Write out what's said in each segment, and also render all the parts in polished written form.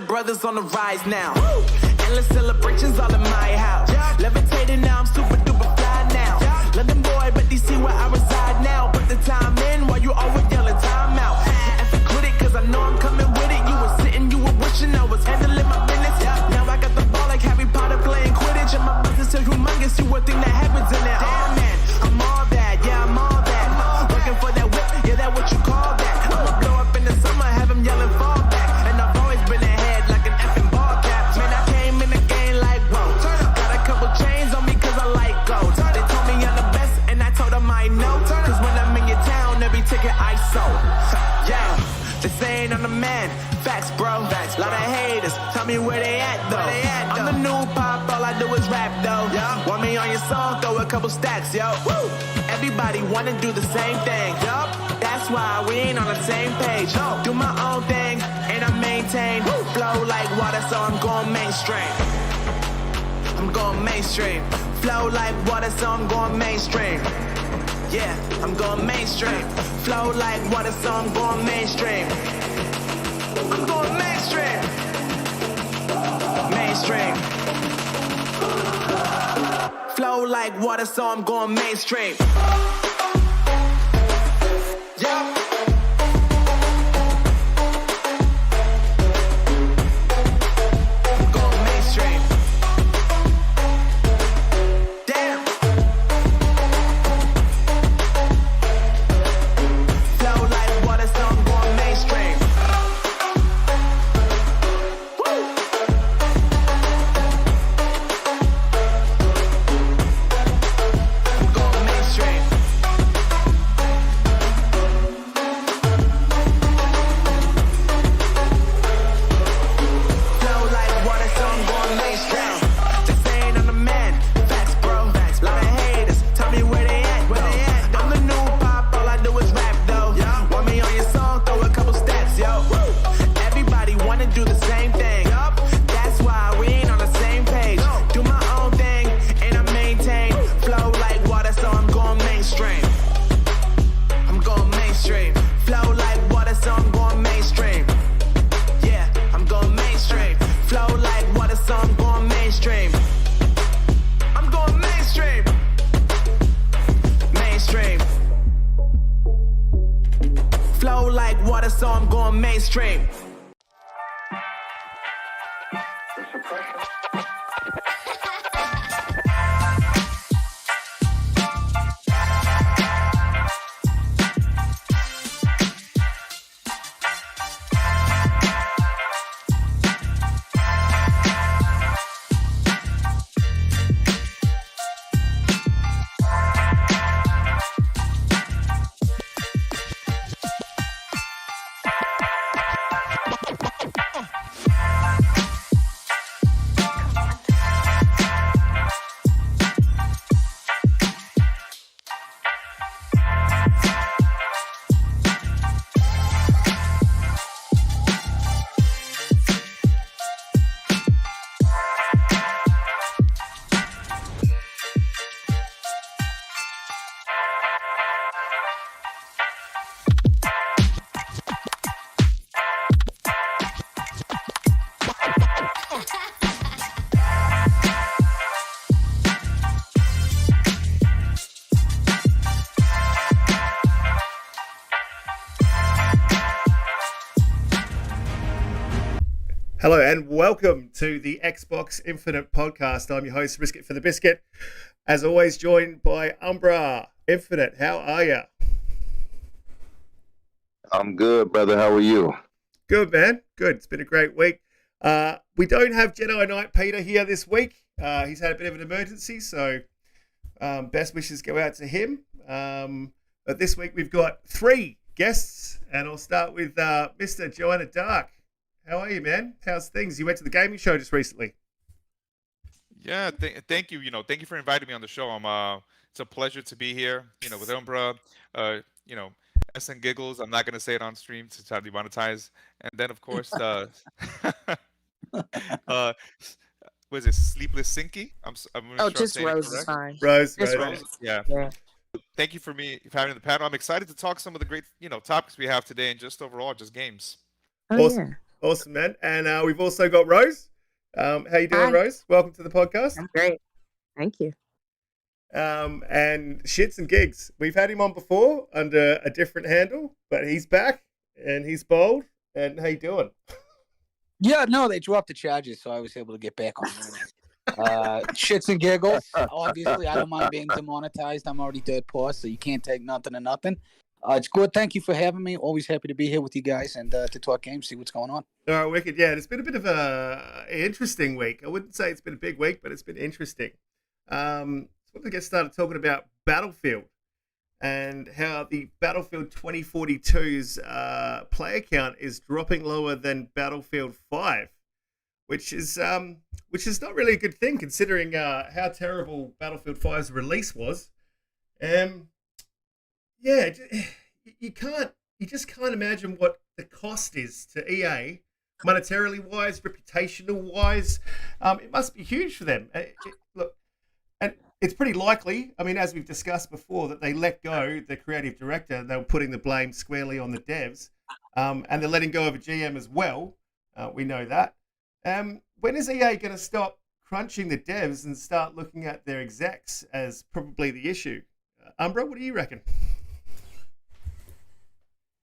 the brothers on the rise now. Woo! Endless celebrations all in my house. Yeah. Levitating now, I'm super duper fly now. Yeah. London boy, but DC where I reside now. Put the time in while you always yelling time out. And for quit it, cause I know I'm coming with it. You were sitting, you were wishing I was handling my business. Yeah. Now I got the ball like Harry Potter playing Quidditch. And my business is humongous, you would think that happens in there. Damn man, I'm all that, yeah, I'm all that. Working for that whip, yeah, that what you call that. I'ma blow up in the summer, have him yelling fall back. And I've always been ahead like an effing ball cap. Man, I came in the game like, whoa. Got a couple chains on me cause I like gold. They told me I'm the best and I told them I know. Cause when I'm in your town, every ticket I sold. Yeah, they saying I'm the man. Facts, bro. Facts, lot of haters. Tell me where they at, though. I'm the new pop, all I do is rap, though. Yeah. Want me on your song, throw a couple stacks, yo. Woo! Everybody wanna do the same thing. Yup. That's why we ain't on the same page. No. Do my own thing, and I maintain. Woo! Flow like water, so I'm going mainstream. I'm going mainstream. Flow like water, so I'm going mainstream. Yeah, I'm going mainstream. Flow like water, so I'm going mainstream. I'm going mainstream. Mainstream. Flow like water, so I'm going mainstream. Yeah. I'm going mainstream. Damn. Flow like water, so I'm going mainstream. So I'm going mainstream. Hello and welcome to the Xbox Infinite podcast. I'm your host, Biscuit for the Biscuit. As always, joined by Umbra. Infinite, how are you? I'm good, brother. How are you? Good, man. Good. It's been a great week. We don't have JediKnightPete here this week. He's had a bit of an emergency, so best wishes go out to him. But this week we've got 3 guests, and I'll start with Mr. Joanna Dark. How are you, man? How's things? You went to the gaming show just recently. Yeah, thank you. Thank you for inviting me on the show. It's a pleasure to be here. With Umbra. S and giggles. I'm not gonna say it on stream to try to be monetized. And then, of course, was it Sleepless Sinky? I'm sure just I'm saying Rose it is correct. fine. Rose. Just Rose. Rose. Yeah. Yeah. Thank you for having the panel. I'm excited to talk some of the great, topics we have today, and just overall, just games. Oh, Awesome. yeah. Awesome, man. And we've also got Rose. How you doing, Hi. Rose? Welcome to the podcast. I'm great. Thank you. And Shits and Gigs. We've had him on before under a different handle, but he's back and he's bold. And how you doing? Yeah, no, they dropped the charges, so I was able to get back on. Shits and giggles. Obviously, I don't mind being demonetized. I'm already third pass, so you can't take nothing to nothing. It's good. Thank you for having me. Always happy to be here with you guys and to talk games, see what's going on. All right, wicked. Yeah, it's been a bit of a interesting week. I wouldn't say it's been a big week, but it's been interesting. So we're going to get started talking about Battlefield and how the Battlefield 2042's player count is dropping lower than Battlefield 5, which is not really a good thing considering how terrible Battlefield 5's release was. Yeah, you just can't imagine what the cost is to EA, monetarily wise, reputational wise. It must be huge for them. Look, and it's pretty likely. I mean, as we've discussed before, that they let go the creative director and they were putting the blame squarely on the devs, and they're letting go of a GM as well. We know that. When is EA going to stop crunching the devs and start looking at their execs as probably the issue? Umbra, what do you reckon?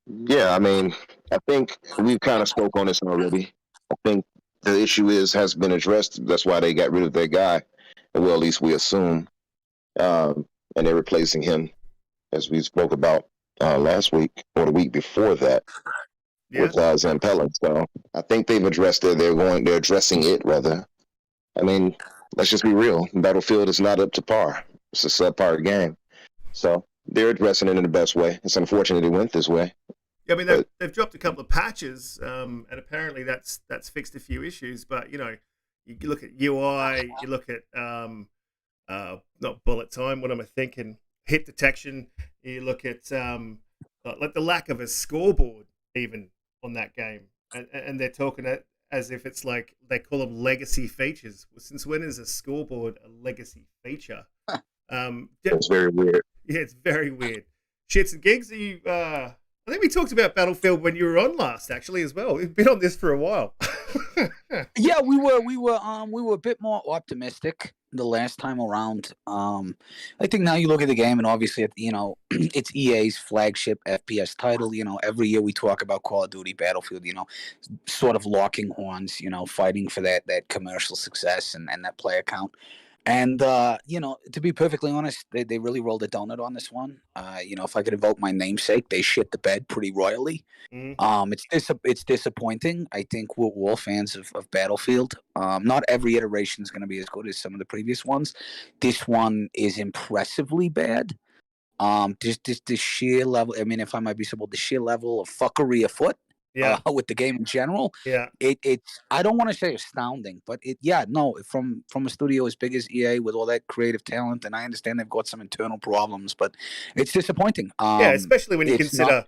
Yeah, I mean, I think we've kind of spoke on this already. I think the issue has been addressed. That's why they got rid of their guy. Well, at least we assume. And they're replacing him, as we spoke about last week or the week before that, with Zampella. So I think they've addressed it. They're addressing it rather. I mean, let's just be real. Battlefield is not up to par. It's a subpar game. So they're addressing it in the best way. It's unfortunate it went this way. Yeah, I mean, they've dropped a couple of patches, and apparently that's fixed a few issues. But you know, you look at UI, you look at not bullet time. What am I thinking? Hit detection. You look at like the lack of a scoreboard even on that game, and they're talking as if it's like they call them legacy features. Since when is a scoreboard a legacy feature? It's very weird. Yeah, it's very weird. Shits and gigs. Are you? I think we talked about Battlefield when you were on last, actually, as well. We've been on this for a while. Yeah, we were a bit more optimistic the last time around. I think now you look at the game, and obviously, you know, it's EA's flagship FPS title. You know, every year we talk about Call of Duty, Battlefield. You know, sort of locking horns. You know, fighting for that commercial success and that player count. And, you know, to be perfectly honest, they really rolled a donut on this one. You know, if I could evoke my namesake, they shit the bed pretty royally. It's disappointing. I think we're all fans of Battlefield. Not every iteration is going to be as good as some of the previous ones. This one is impressively bad. Just the sheer level, I mean, if I might be simple, the sheer level of fuckery afoot. Yeah. With the game in general, yeah, it's I don't want to say astounding, but from a studio as big as EA with all that creative talent, and I understand they've got some internal problems, but it's disappointing. Yeah, especially when you consider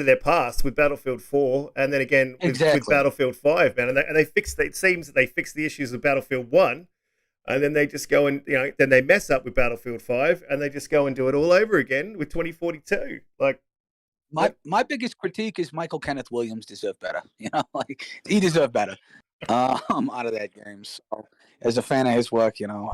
their past with Battlefield 4, and then again with Battlefield 5, man, and they fixed. It seems that they fixed the issues with Battlefield 1, and then they just go and then they mess up with Battlefield 5, and they just go and do it all over again with 2042, like. My biggest critique is Michael Kenneth Williams deserved better. You know, like he deserved better out of that game. So as a fan of his work, you know,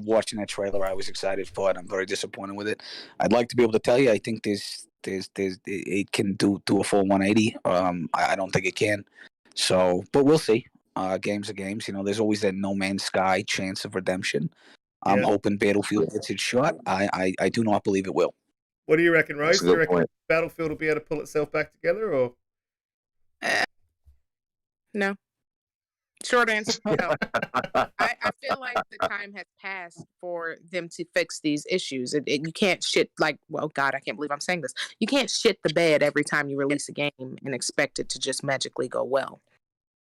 watching that trailer, I was excited for it. I'm very disappointed with it. I'd like to be able to tell you I think it can do a full 180. I don't think it can. So, but we'll see. Games are games. You know, there's always that No Man's Sky chance of redemption. I'm hoping Battlefield gets its shot. I do not believe it will. What do you reckon, Rose? Do you reckon Battlefield will be able to pull itself back together, or? No. Short answer, no. I feel like the time has passed for them to fix these issues. You can't shit like, well, God, I can't believe I'm saying this. You can't shit the bed every time you release a game and expect it to just magically go well.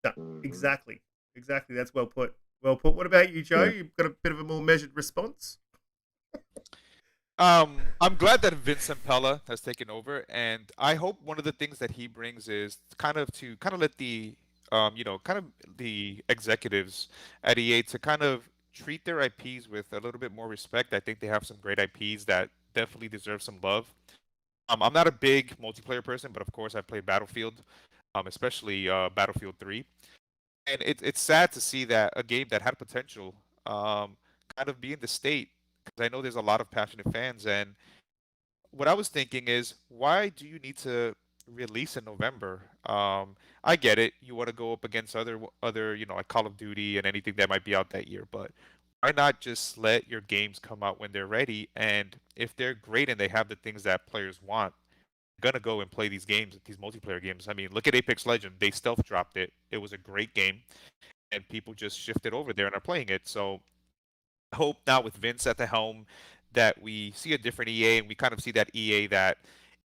No, exactly. That's well put. Well put. What about you, Joe? You've got a bit of a more measured response. I'm glad that Vincent Pella has taken over, and I hope one of the things that he brings is kind of let the the executives at EA to kind of treat their IPs with a little bit more respect. I think they have some great IPs that definitely deserve some love. I'm not a big multiplayer person, but of course I play Battlefield. especially Battlefield 3. And it's sad to see that a game that had potential kind of be in the state, because I know there's a lot of passionate fans. And what I was thinking is, why do you need to release in November? I get it, you want to go up against other like Call of Duty and anything that might be out that year, but why not just let your games come out when they're ready? And if they're great and they have the things that players want, they're gonna go and play these games, these multiplayer games. I mean, look at Apex Legend. They stealth dropped it. It was a great game, and people just shifted over there and are playing it. So I hope now with Vince at the helm that we see a different EA, and we kind of see that EA that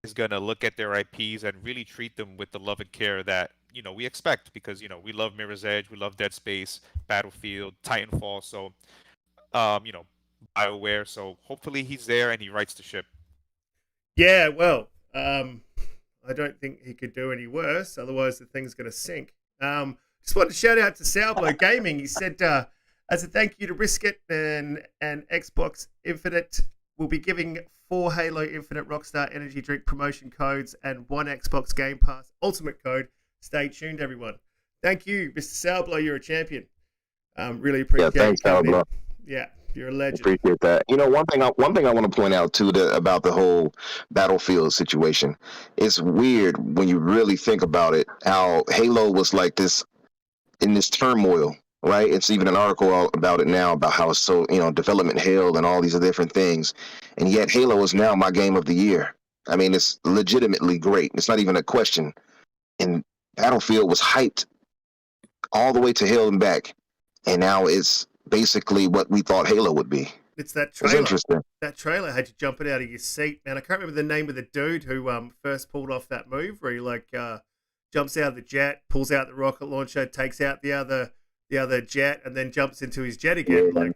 is going to look at their IPs and really treat them with the love and care that we expect, because we love Mirror's Edge, we love Dead Space, Battlefield, Titanfall, so BioWare. So hopefully he's there and he rights the ship. Yeah, well, I don't think he could do any worse. Otherwise, the thing's going to sink. Just want to shout out to Salblo Gaming. He said, as a thank you to Brisket and Xbox Infinite, we'll be giving 4 Halo Infinite Rockstar Energy Drink promotion codes and 1 Xbox Game Pass Ultimate code. Stay tuned, everyone. Thank you, Mr. Salblo. You're a champion. Really appreciate it. Yeah, thanks, Salblo. Yeah, you're a legend. Appreciate that. One thing I want to point out too about the whole Battlefield situation. It's weird when you really think about it, how Halo was like this in this turmoil, right? It's even an article about it now, about how it's so, development hell and all these different things. And yet Halo is now my game of the year. I mean, it's legitimately great. It's not even a question. And Battlefield was hyped all the way to hell and back. And now it's basically what we thought Halo would be. It's that trailer. It's interesting. That trailer had you jumping out of your seat, man. I can't remember the name of the dude who first pulled off that move where he jumps out of the jet, pulls out the rocket launcher, takes out the other jet, and then jumps into his jet again. Yeah. Like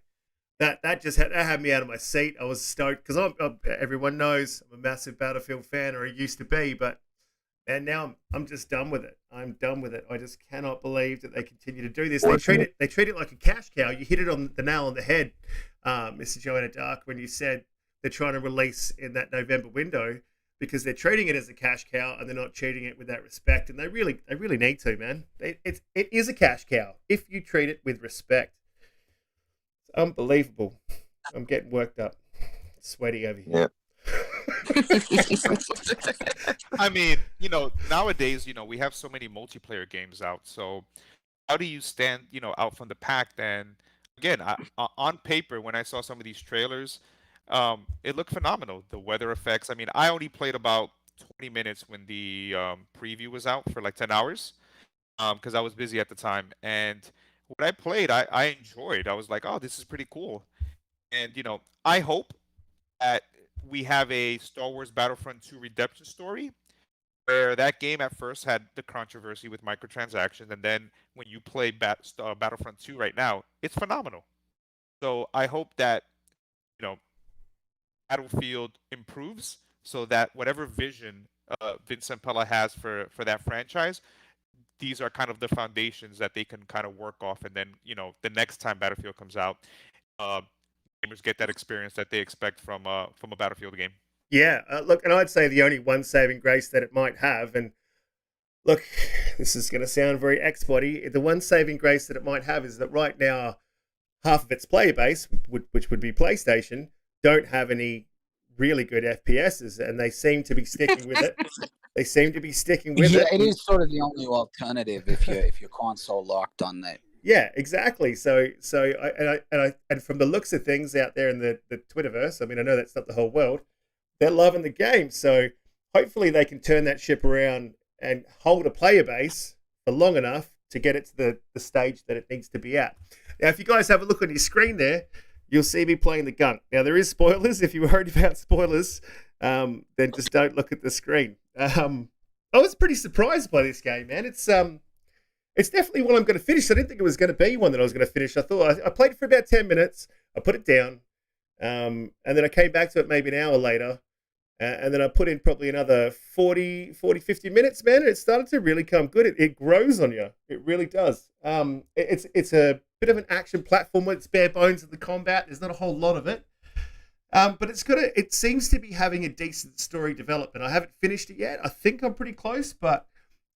that had me out of my seat. I was stoked because everyone knows I'm a massive Battlefield fan, or I used to be, but man, now I'm just done with it. I'm done with it. I just cannot believe that they continue to do this. They treat it like a cash cow. You hit it on the nail on the head, Mr. Joanna Dark, when you said they're trying to release in that November window, because they're treating it as a cash cow and they're not treating it with that respect. And they really need to, man. It is a cash cow if you treat it with respect. It's unbelievable. I'm getting worked up, sweaty over here. Yeah. I mean, nowadays, we have so many multiplayer games out. So how do you stand, out from the pack? And again, on paper, when I saw some of these trailers, it looked phenomenal. The weather effects. I mean, I only played about 20 minutes when the preview was out for like 10 hours because I was busy at the time. And what I played, I enjoyed. I was like, oh, this is pretty cool. And, I hope that we have a Star Wars Battlefront 2 redemption story, where that game at first had the controversy with microtransactions. And then when you play Battlefront 2 right now, it's phenomenal. So I hope that, Battlefield improves so that whatever vision Vincent Pella has for that franchise, these are kind of the foundations that they can kind of work off. And then, the next time Battlefield comes out, gamers get that experience that they expect from a Battlefield game. Yeah, look, and I'd say the only one saving grace that it might have, and look, this is going to sound very X-body, the one saving grace that it might have is that right now, half of its player base, which would be PlayStation, don't have any really good FPSs, and they seem to be sticking with it. They seem to be sticking with it. Yeah, it is sort of the only alternative if you're console locked on that. Yeah, exactly. So and from the looks of things out there in the Twitterverse, I mean, I know that's not the whole world, they're loving the game. So hopefully they can turn that ship around and hold a player base for long enough to get it to the stage that it needs to be at. Now, if you guys have a look on your screen there, you'll see me playing the Gunk. Now, there is spoilers. If you're worried about spoilers, then just don't look at the screen. I was pretty surprised by this game, man. It's definitely one I'm going to finish. I didn't think it was going to be one that I was going to finish. I thought I played it for about 10 minutes. I put it down, and then I came back to it maybe an hour later, and then I put in probably another 40, 50 minutes, man, and it started to really come good. It grows on you. It really does. It's a bit of an action platform. It's bare bones of the combat. There's not a whole lot of it. But it seems to be having a decent story development. I haven't finished it yet. I think I'm pretty close, but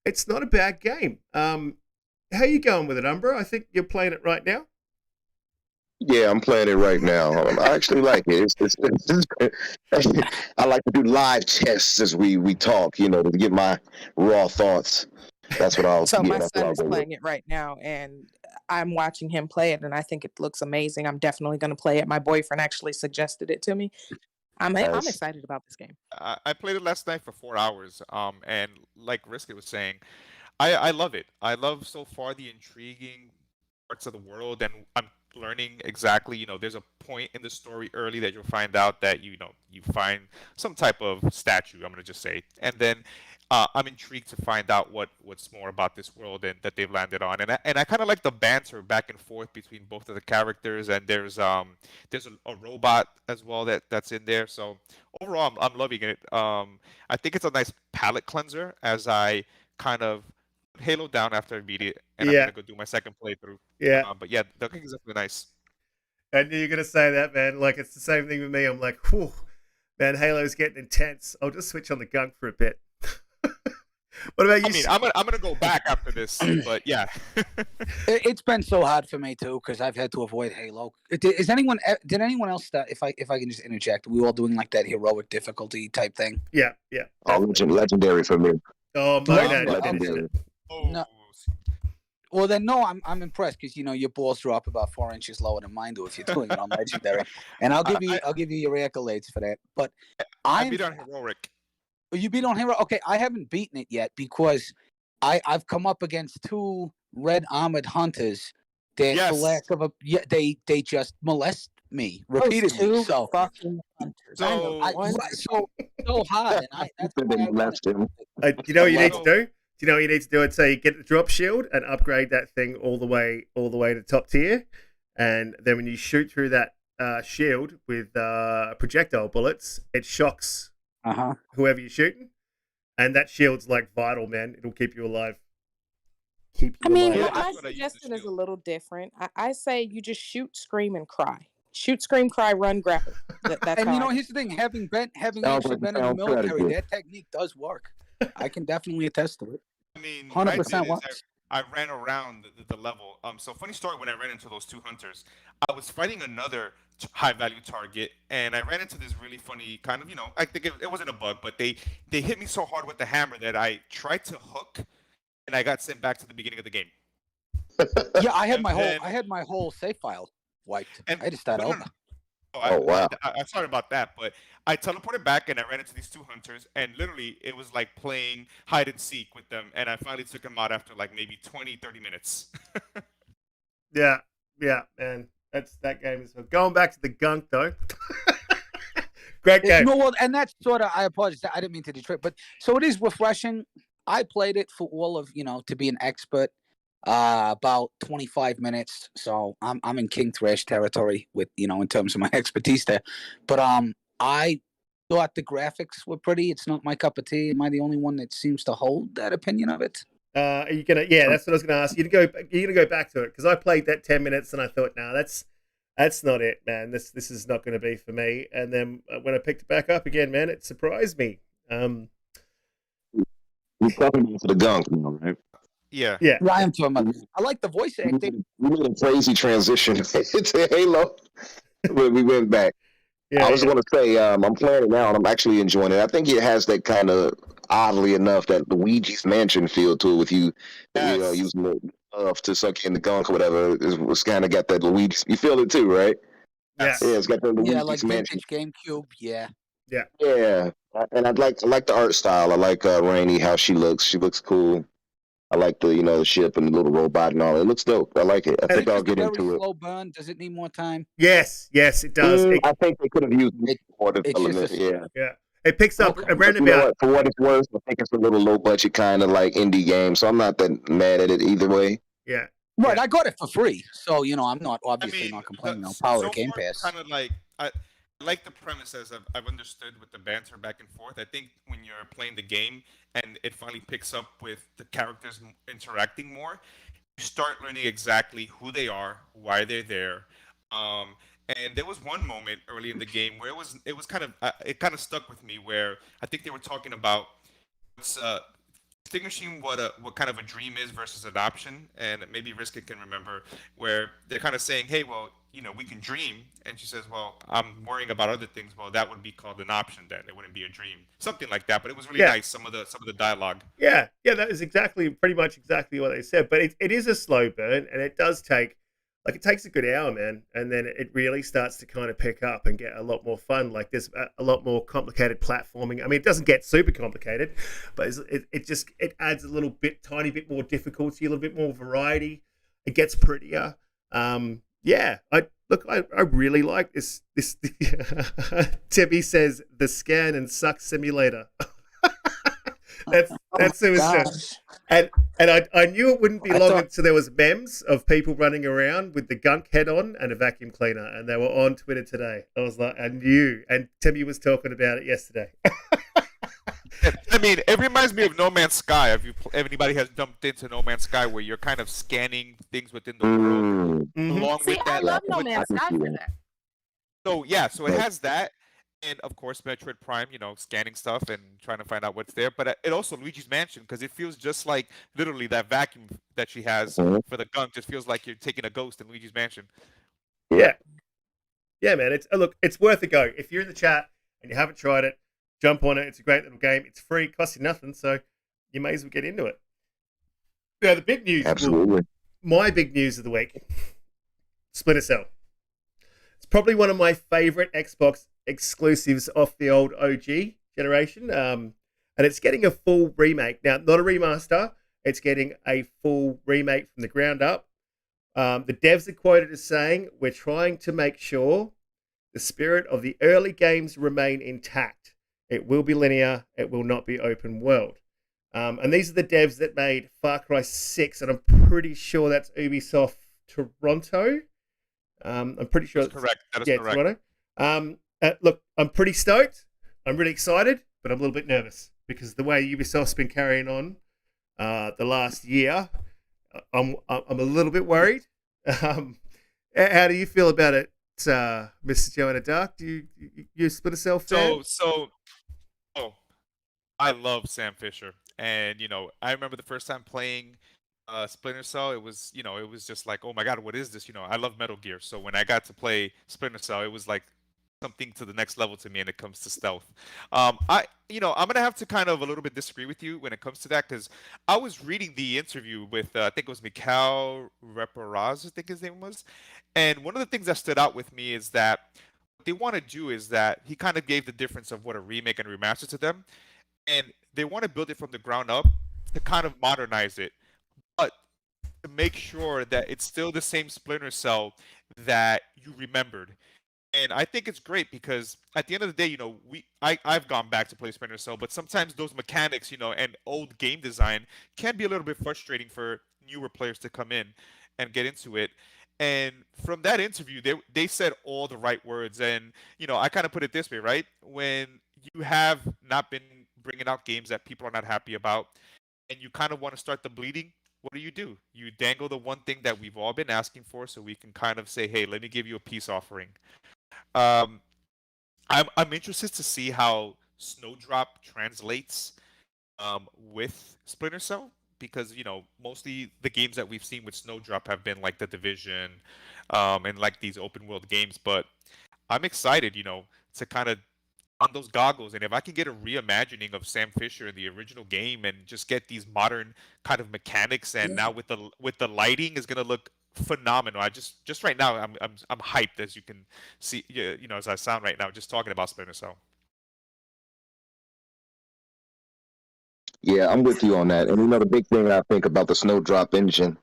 It's not a bad game. How you going with it, Umbra? I think you're playing it right now. Yeah, I'm playing it right now. I actually like it. I like to do live tests as we talk, to get my raw thoughts. That's what I'll. So Yeah, my that's what son I'll is go with. playing it right now, and I'm watching him play it, and I think it looks amazing. I'm definitely going to play it. My boyfriend actually suggested it to me. I'm Nice. excited about this game. I played it last night for 4 hours. And like Risky was saying, I love it. I love so far the intriguing parts of the world, and I'm learning exactly. There's a point in the story early that you'll find out that you find some type of statue. I'm gonna just say, and then I'm intrigued to find out what's more about this world and that they've landed on. And I kind of like the banter back and forth between both of the characters. And there's a robot as well that's in there. So overall, I'm loving it. I think it's a nice palate cleanser as I kind of put Halo down after I beat it, and I'm Yeah. gonna go do my second playthrough. Yeah. But yeah, the game is definitely nice. I knew you were going to say that, man. Like, it's the same thing with me. I'm like, whew, man, Halo's getting intense. I'll just switch on the Gunk for a bit. What about you? I mean, I'm gonna go back after this, but yeah. It's been so hard for me too because I've had to avoid Halo. Did anyone else start? If I can just interject, we all doing like that heroic difficulty type thing. Yeah. Oh, legendary for me. Oh, Legendary. Oh, No. Well, then no, I'm impressed because your balls drop about 4 inches lower than mine do if you're doing it on legendary, and I'll give you your accolades for that. But I beat on heroic. You beat on hero? Okay, I haven't beaten it yet because I've come up against 2 red armored hunters that, for lack of they just molest me repeatedly. So fucking hunters. So hard. And that's why I Left him. you know what you need to do? Do you know what you need to do? I'd say get the drop shield and upgrade that thing all the way to top tier, and then when you shoot through that shield with projectile bullets, it shocks whoever you're shooting, and that shield's like vital, man. It'll keep you alive. My suggestion is a little different. I say you just shoot, scream, and cry. Shoot, scream, cry, run, grapple. That's and here's the thing: having actually been in the military, that technique does work. I can definitely attest to it. I mean, 100% works. I ran around the level. So funny story, when I ran into those 2 hunters, I was fighting another high value target, and I ran into this really funny kind of, I think it wasn't a bug, but they hit me so hard with the hammer that I tried to hook, and I got sent back to the beginning of the game. Yeah, I had my whole save file wiped. I had to start over. Wow. I'm sorry about that, but I teleported back and I ran into these 2 hunters, and literally it was like playing hide and seek with them, and I finally took them out after like maybe 20-30 minutes. Yeah, man. That game is going back to the Gunk though. Great game. And that's sort of, I apologize, I didn't mean to detract, but so it is refreshing. I played it for all of to be an expert. About 25 minutes, so I'm in King Thrash territory with in terms of my expertise there. But I thought the graphics were pretty. It's not my cup of tea. Am I the only one that seems to hold that opinion of it? Are you gonna? Yeah, that's what I was gonna ask you. You're gonna go back to it because I played that 10 minutes and I thought, nah, that's not it, man. This is not going to be for me. And then when I picked it back up again, man, it surprised me. We're talking about the Gunk now, right? Yeah. I am talking about. I like the voice acting. We made a crazy transition to Halo when we went back. Yeah, I was going to say, I'm playing it now, and I'm actually enjoying it. I think it has that kind of, oddly enough, that Luigi's Mansion feel to it with you using the stuff to suck in the Gunk or whatever. It's kind of got that Luigi. You feel it too, right? Yeah, it's got that Luigi's like Mansion. vintage GameCube. Yeah. And I like the art style. I like Rainey, how she looks. She looks cool. I like the ship and the little robot and all. It looks dope. I like it. I think I'll get into it. Slow burn. Does it need more time? Yes, it does. I think they could have used more development. Yeah. It picks up around about. For what it's worth, I think it's a little low budget kind of like indie game, so I'm not that mad at it either way. Yeah. Right, I got it for free, so I'm not not complaining. Power of Game Pass. Kind of like I like the premise as I've understood with the banter back and forth. I think when you're playing the game and it finally picks up with the characters interacting more, you start learning exactly who they are, why they're there. And there was one moment early in the game where it was kind of it kind of stuck with me, where I think they were talking about distinguishing what kind of a dream is versus adoption, and maybe Riska can remember where they're kind of saying, hey, well, we can dream, and she says, well, I'm worrying about other things. Well, that would be called an option then. It wouldn't be a dream, something like that. But it was really nice. Some of the dialogue. Yeah, that is pretty much exactly what they said. But it is a slow burn, and it does take. Like, it takes a good hour, man, and then it really starts to kind of pick up and get a lot more fun. Like, there's a lot more complicated platforming. I mean, it doesn't get super complicated, but it adds a little bit, tiny bit more difficulty, a little bit more variety. It gets prettier. Yeah, I really like this. Tibby says the scan and suck simulator. That's who was and I knew it wouldn't be long until there was memes of people running around with the Gunk head on and a vacuum cleaner, and they were on Twitter today. I was like, I knew, and Timmy was talking about it yesterday. I mean, it reminds me of No Man's Sky. If anybody has jumped into No Man's Sky, where you're kind of scanning things within the world, along with that. I love No Man's Sky for that. So yeah, so it has that. And of course, Metroid Prime, scanning stuff and trying to find out what's there. But it also Luigi's Mansion, because it feels just like literally that vacuum that she has for the Gunk. Just feels like you're taking a ghost in Luigi's Mansion. Yeah, man. It's worth a go. If you're in the chat and you haven't tried it, jump on it. It's a great little game. It's free, costs you nothing, so you may as well get into it. Now, the big news. Absolutely. My big news of the week: Splinter Cell. It's probably one of my favorite Xbox exclusives off the old OG generation, and it's getting a full remake now. Not a remaster; it's getting a full remake from the ground up. The devs are quoted as saying, "We're trying to make sure the spirit of the early games remain intact. It will be linear. It will not be open world." And these are the devs that made Far Cry 6, and I'm pretty sure that's Ubisoft Toronto. I'm pretty sure that's correct. That is correct. Toronto. Look, I'm pretty stoked. I'm really excited, but I'm a little bit nervous because the way Ubisoft's been carrying on the last year, I'm a little bit worried. How do you feel about it, Mr. Joanna Dark? You a Splinter Cell fan? I love Sam Fisher, and I remember the first time playing Splinter Cell. It was just like, oh my god, what is this? I love Metal Gear, so when I got to play Splinter Cell, it was like something to the next level to me when it comes to stealth. I'm gonna have to kind of a little bit disagree with you when it comes to that, because I was reading the interview with I think it was Mikhail Reparaz, I think his name was, and one of the things that stood out with me is that what they want to do is that he kind of gave the difference of what a remake and remaster to them, and they want to build it from the ground up to kind of modernize it, but to make sure that it's still the same Splinter Cell that you remembered. And I think it's great because at the end of the day, I've gone back to play Splinter Cell, but sometimes those mechanics, and old game design can be a little bit frustrating for newer players to come in and get into it. And from that interview, they said all the right words. And, I kind of put it this way, right? When you have not been bringing out games that people are not happy about, and you kind of want to start the bleeding, what do? You dangle the one thing that we've all been asking for, so we can kind of say, hey, let me give you a peace offering. I'm interested to see how Snowdrop translates with Splinter Cell, because mostly the games that we've seen with Snowdrop have been like The Division and like these open world games. But I'm excited, to kind of on those goggles, and if I can get a reimagining of Sam Fisher in the original game and just get these modern kind of mechanics, and now with the lighting is gonna look phenomenal. I just right now I'm hyped, as you can see, as I sound right now just talking about Splinter Cell. Yeah, I'm with you on that. And the big thing I think about the Snowdrop engine,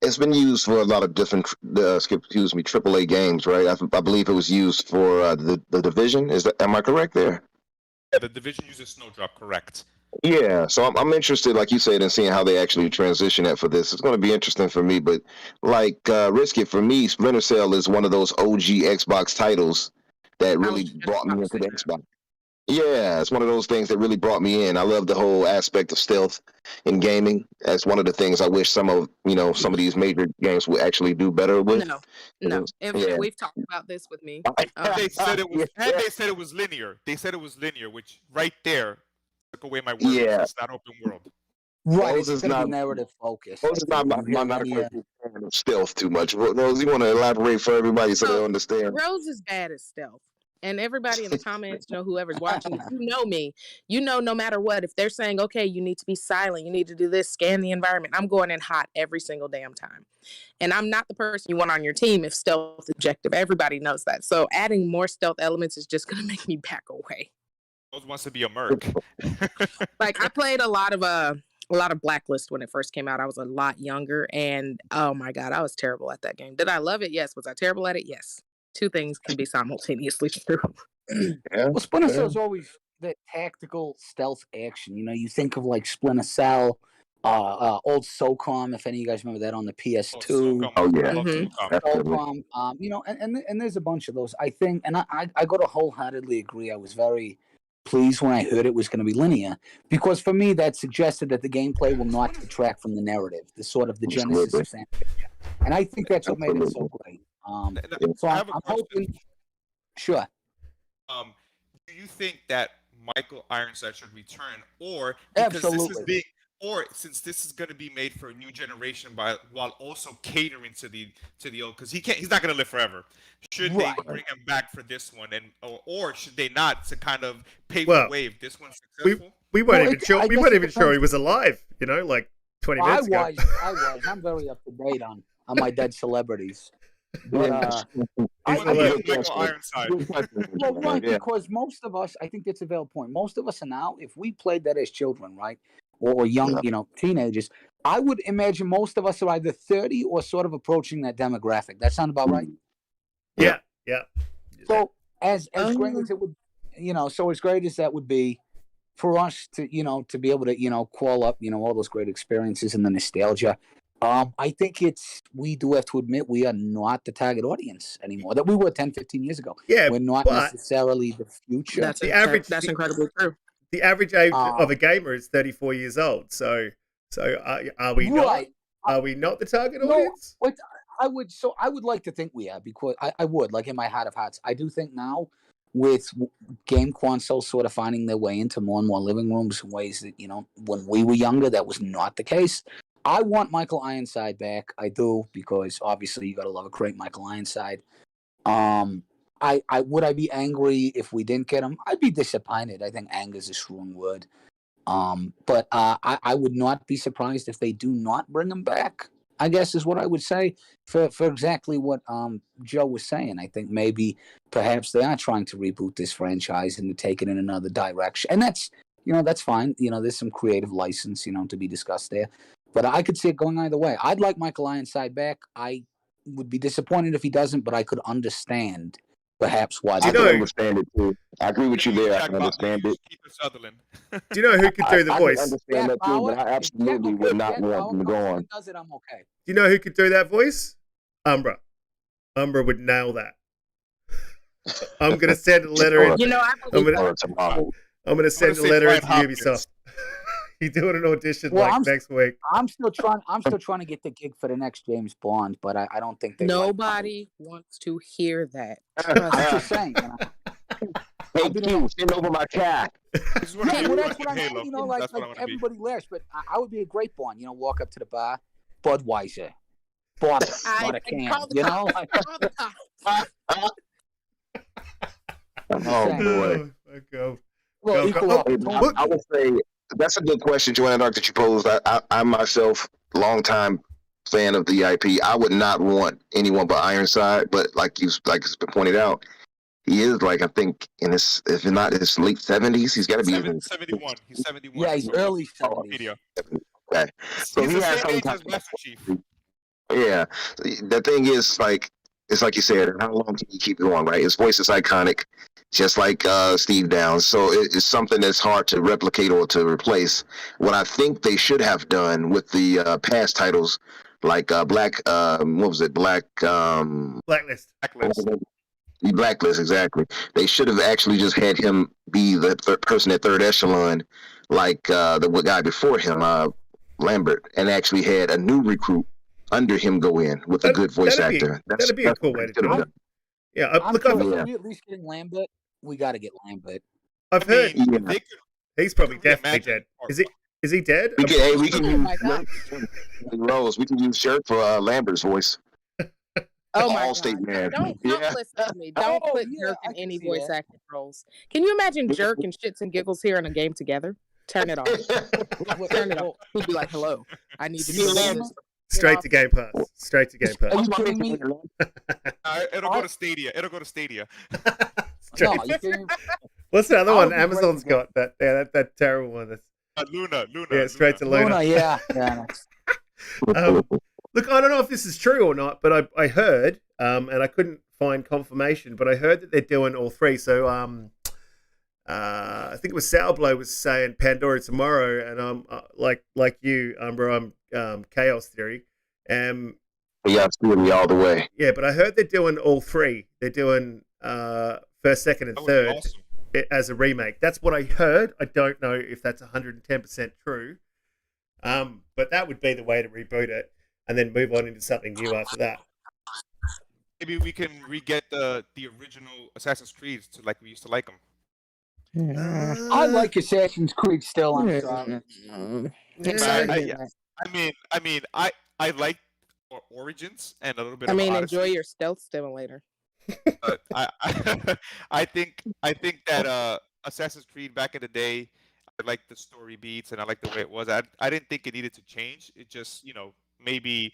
it's been used for a lot of different AAA games, right? I believe it was used for the Division. Am I correct there? Yeah, the Division uses Snowdrop, correct. Yeah, so I'm interested, like you said, in seeing how they actually transition it for this. It's going to be interesting for me, but like Risky, for me, Splinter Cell is one of those OG Xbox titles that really brought me into the Xbox. Yeah, it's one of those things that really brought me in. I love the whole aspect of stealth in gaming. That's one of the things I wish some of these major games would actually do better with. No. Infinite, we've talked about this with me. They said it was, and they said it was linear. They said it was linear, which right there took away my worries. Yeah. It's not open world. Right, Rose it's is going to not- be narrative focused. Rose is not Do you have not a any, person fan of stealth too much. Rose, you want to elaborate for everybody so they So, understand? Rose is bad at stealth. And everybody in the comments, whoever's watching, if you know me, you know no matter what, if they're saying, okay, you need to be silent, you need to do this, scan the environment, I'm going in hot every single damn time. And I'm not the person you want on your team if stealth is objective. Everybody knows that. So adding more stealth elements is just going to make me back away. Rose wants to be a merc. Like, I played a lot of Blacklist when it first came out. I was a lot younger, and oh my god, I was terrible at that game. Did I love it? Yes. Was I terrible at it? Yes. Two things can be simultaneously true. Yeah. Well, Splinter Cell is always that tactical stealth action. You think of like Splinter Cell, old SOCOM, if any of you guys remember that on the PS2. Oh, yeah. Mhm. Definitely. SOCOM, and there's a bunch of those. I think, and I got to wholeheartedly agree. I was very pleased when I heard it was going to be linear, because for me that suggested that the gameplay will not detract from the narrative, the sort of the genesis of fan fiction. And I think that's what made it so great. So I I'm have a question. hoping. Sure. Do you think that Michael Ironside should return, or because this is Absolutely. being, or since this is going to be made for a new generation, while also catering to the old, because he's not going to live forever. Should Right. they bring him back for this one, or should they not, to kind of pave Well, the way if this one's We successful? we Well, weren't even sure. I We guess weren't it even sure he depends. was alive. Like 20 minutes ago. I was. I'm very up to date on my dead celebrities. But I He's want alive. Michael Ironside. well, right, Yeah. because most of us, I think that's a valid point. Most of us are now, if we played that as children, right, or young, teenagers, I would imagine most of us are either 30 or sort of approaching that demographic. That sound about right? Yeah. So as great as it would, so as great as that would be for us to, to be able to, call up, all those great experiences and the nostalgia. I think we do have to admit we are not the target audience anymore that we were 10, 15 years ago. Yeah, We're not but necessarily the future. That's the incredibly true. The average age of a gamer is 34 years old. So are we not? Right. Are we not the target No, audience? but I would like to think we are, because I would, like, in my heart of hearts. I do think now, with game consoles sort of finding their way into more and more living rooms in ways that, when we were younger, that was not the case. I want Michael Ironside back. I do, because obviously you got to love a great Michael Ironside. Would I be angry if we didn't get him? I'd be disappointed. I think anger is a strong word. But I would not be surprised if they do not bring him back, I guess is what I would say, for exactly what Joe was saying. I think perhaps they are trying to reboot this franchise and to take it in another direction. And that's fine. There's some creative license, to be discussed there. But I could see it going either way. I'd like Michael Ironside back. I would be disappointed if he doesn't, but I could understand perhaps why. I can understand it too. I agree with you there. I can understand it. Keith Sutherland. Do you know who could do the I voice? can understand that too, but I absolutely would not want him to go on. Does it? I'm okay. Do you know who could do that voice? Umbra. Umbra would nail that. I'm gonna send a letter. I believe I'm gonna send a say letter Brian into Hopkins. Ubisoft. You're doing an audition Well, next week. I'm still trying to get the gig for the next James Bond, but I don't think they. nobody wants to hear that. I'm just saying. Hey, Q, send over my cat. This is what Yeah, I'm well, doing that's what I in mean. Halo. Like That's what I want to be. everybody laughs, but I would be a great Bond. Walk up to the bar, Budweiser, bottle, not a can. Call the cops. Like, Call the cops. Oh boy. Go. well, Go, equal go. opportunity. I would say that's a good question, Joanna Dark, that you posed. I myself, longtime fan of the IP. I would not want anyone but Ironside, but like it's been pointed out, he is I think in his, if not his late 70s, he's got to be in 71. He's 71. Yeah, he's early Oh, 70s. Media. okay. So He's he the has same some age type as of- Master Chief. Yeah, the thing is, it's like you said, how long can you keep going, right? His voice is iconic, just like Steve Downs. So it's something that's hard to replicate or to replace. What I think they should have done with the past titles, like Blacklist. Blacklist, exactly. They should have actually just had him be the person at third echelon, like the guy before him, Lambert, and actually had a new recruit under him go in with a good voice actor. That'd be a cool way to do it. Yeah, I'm look, curious, are we at least getting Lambert? We got to get Lambert. I've heard. They could He's probably Can definitely reimagine dead. part Is he? Is he dead? We can, we can Oh use my God. Rose. We can use shirt for Lambert's voice. Oh my All God. state man. Don't Yeah. listen to me. Don't Oh, put yeah, Jerk I in can any see voice that. acting roles. Can you imagine Jerk and Shits and Giggles here in a game together? Turn it off. Turn it off. He'd be like, "Hello, I need to See you delete later. this." Straight to Game Pass. Straight to Game Are Pass. you kidding me? It'll go to Stadia. It'll go to Stadia. Straight. No, you kidding me? What's the other I one? would be great Amazon's to get- got that terrible one. That's Luna. yeah, straight to Luna. Luna, yeah. That's- Look, I don't know if this is true or not, but I heard, and I couldn't find confirmation, but I heard that they're doing all three. So, I think it was Sourblow was saying Pandora tomorrow, and I'm like you, Umbra, I'm Chaos Theory. Yeah, steal all the way. Yeah, but I heard they're doing all three. They're doing first, second, and That would be third awesome. as a remake. That's what I heard. I don't know if that's 110% true. But that would be the way to reboot it and then move on into something new after that. Maybe we can re-get the original Assassin's Creed to like we used to like them. I like Assassin's Creed still. I'm sorry. I like Origins and a little bit I of mean, Odyssey. enjoy your stealth stimulator. But I think that Assassin's Creed back in the day, I liked the story beats and I liked the way it was. I didn't think it needed to change. It just maybe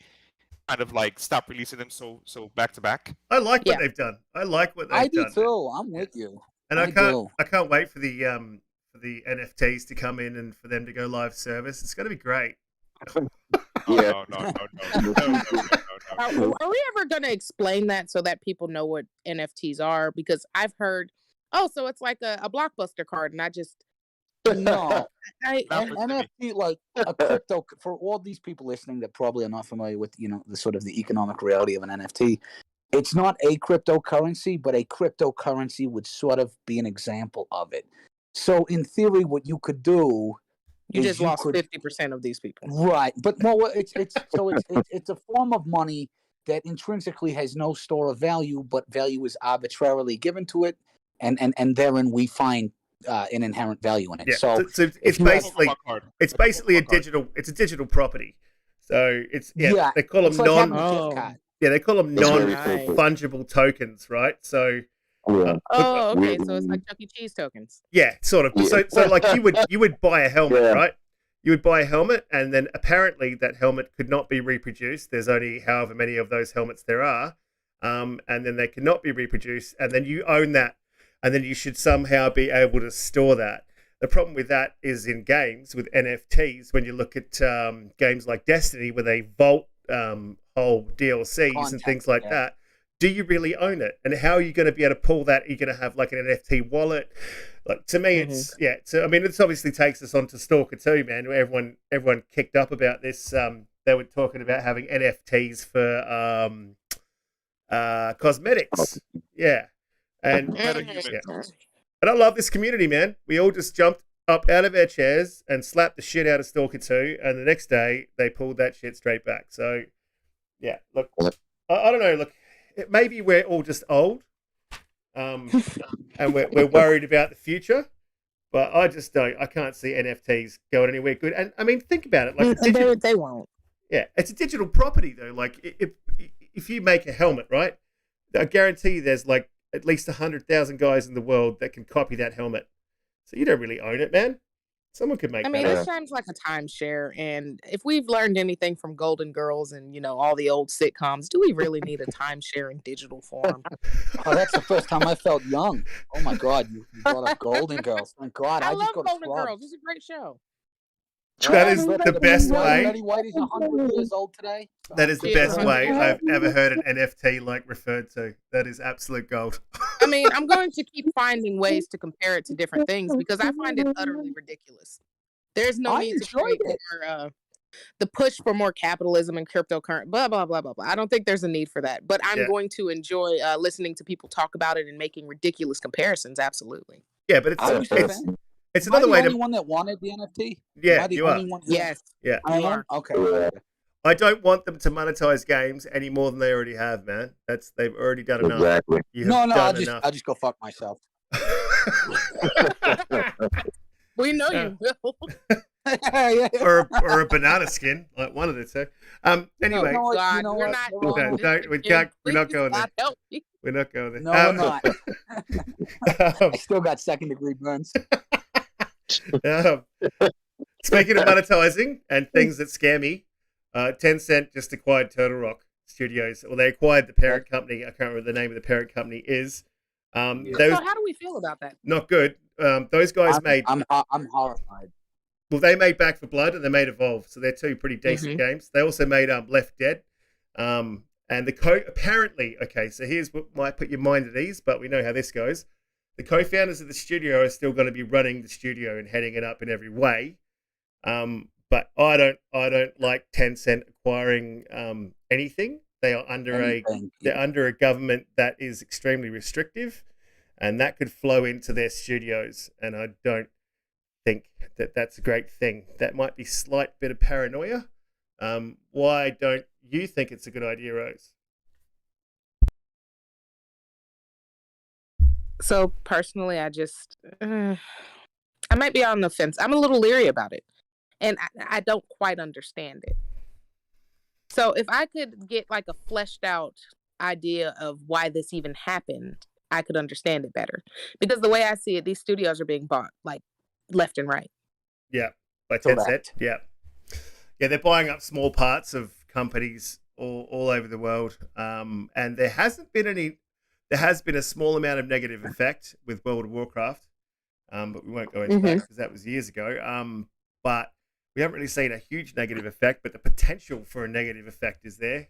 kind of like stop releasing them so back to back. I like what Yeah. they've done. I like what they've I done. do too. I'm with you. And I I can't do. I can't wait for the NFTs to come in and for them to go live service. It's going to be great. Oh, Yeah. no. Are we ever going to explain that so that people know what NFTs are? Because I've heard, so it's like a Blockbuster card, and I just No, I Not for me. NFT, like a crypto, for all these people listening that probably are not familiar with, the sort of the economic reality of an NFT. It's not a cryptocurrency, but a cryptocurrency would sort of be an example of it. So in theory, what you could do, you is just lost could- 50% of these people. right? But no, it's a form of money that intrinsically has no store of value, but value is arbitrarily given to it, and therein we find an inherent value in it. Yeah. So So it's if you have- basically a Pokemon card. digital property. So it's Yeah, they call them it's like having a Oh. gift card. they call them It's very non-fungible tokens, right? So Yeah. Oh, okay. we- So it's like Chuck E. Cheese tokens. yeah, sort of. Yeah. So like you would buy a helmet, Yeah. right? You would buy a helmet, and then apparently that helmet could not be reproduced. There's only however many of those helmets there are, and then they cannot be reproduced. And then you own that, and then you should somehow be able to store that. The problem with that is in games with NFTs. When you look at games like Destiny, where they vault whole DLCs and Content, things like yeah. that, do you really own it? And how are you going to be able to pull that? Are you going to have like an NFT wallet? Like to me, it's yeah. So I mean, this obviously takes us on to Stalker 2, man. Where everyone kicked up about this. They were talking about having NFTs for cosmetics. Yeah, and Metahuman. yeah. And I love this community, man. We all just jumped up out of our chairs and slapped the shit out of Stalker 2, and the next day they pulled that shit straight back. So yeah, look, I don't know. Look, maybe we're all just old. And we're worried about the future, but I just don't. I can't see NFTs going anywhere good. And I mean, think about it. Like, They won't. yeah, it's a digital property though. Like, if you make a helmet, right? I guarantee there's like at least 100,000 guys in the world that can copy that helmet. So you don't really own it, man. Someone could make I mean, that. it sounds like a timeshare. And if we've learned anything from Golden Girls and, all the old sitcoms, do we really need a timeshare in digital form? Oh, that's the first time I felt young. Oh my God, you brought up Golden Girls. Thank God, I I love just go to Golden clubs. Girls. It's a great show. That is the best way. Betty White is 100 years old today. That is the Yeah. best way I've ever heard an NFT like referred to. That is absolute gold. I mean, I'm going to keep finding ways to compare it to different things because I find it utterly ridiculous. There's no I need to enjoyed create it. more, the push for more capitalism and cryptocurrency, blah, blah, blah, blah, blah. I don't think there's a need for that. But I'm Yeah. going to enjoy listening to people talk about it and making ridiculous comparisons. Absolutely. Yeah, but I was a it's fan. it's Am I another the way only to. one that wanted the NFT? Yeah, Am I the you are. only one? Yes. Yeah. I You am? are. Okay. I don't want them to monetize games any more than they already have, man. They've already done enough. Exactly. You have No, done I'll enough. just go fuck myself. We know Yeah. you will. Yeah. or a banana skin, like one of the two. Anyway, No, God, you know we're what? not They're doing wrong. this no, we again. we're not Please, going there. God, help me. We're not going there. No, we're not. um, I still got second-degree burns. um, speaking of monetizing and things that scare me, Tencent just acquired Turtle Rock Studios. Well, they acquired the parent company. I can't remember the name of the parent company is. Yeah. Those So how do we feel about that? not good. Those guys made. I'm horrified. Well, they made Back for Blood and they made Evolve, so they're two pretty decent games. They also made Left Dead, and the apparently okay. So here's what might put your mind at ease, but we know how this goes. The co-founders of the studio are still going to be running the studio and heading it up in every way. But I don't like Tencent acquiring anything. They are under they're under a government that is extremely restrictive, and that could flow into their studios. And I don't think that that's a great thing. That might be slight bit of paranoia. Why don't you think it's a good idea, Rose? So personally, I just I might be on the fence. I'm a little leery about it, and I don't quite understand it. So if I could get like a fleshed out idea of why this even happened, I could understand it better. Because the way I see it, these studios are being bought like left and right. Yeah, by Tencent. Yeah, they're buying up small parts of companies all over the world, and there hasn't been any. There has been a small amount of negative effect with World of Warcraft, but we won't go into that because that was years ago. But we haven't really seen a huge negative effect, but the potential for a negative effect is there.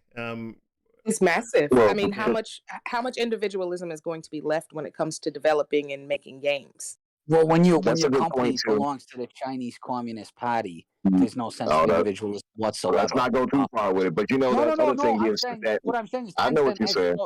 It's massive. Well, I mean, how much individualism is going to be left when it comes to developing and making games? Well, when your That's a good company point, too. belongs to the Chinese Communist Party, there's no sense of individualism whatsoever. Let's not go too far with it. But you know, the other thing is that what I'm saying is I know what Tencent you're saying.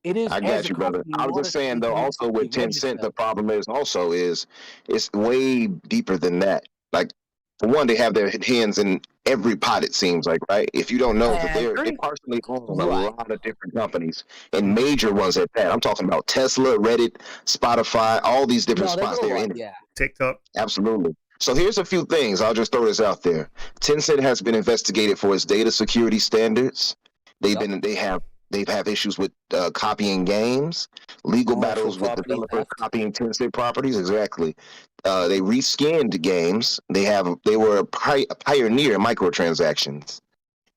It is. I got you, brother. I was just saying though, also with Tencent, the problem is also is it's way deeper than that. Like for one, they have their hands in every pot. It seems like, right? If you don't know that they partially own a lot of different companies and major ones at that. I'm talking about Tesla, Reddit, Spotify, all these different spots they're in. Yeah. TikTok. Absolutely. So here's a few things. I'll just throw this out there. Tencent has been investigated for its data security standards. They've had issues with copying games, legal battles with developers copying Tencent properties. Exactly. They reskinned games. They were a pioneer in microtransactions.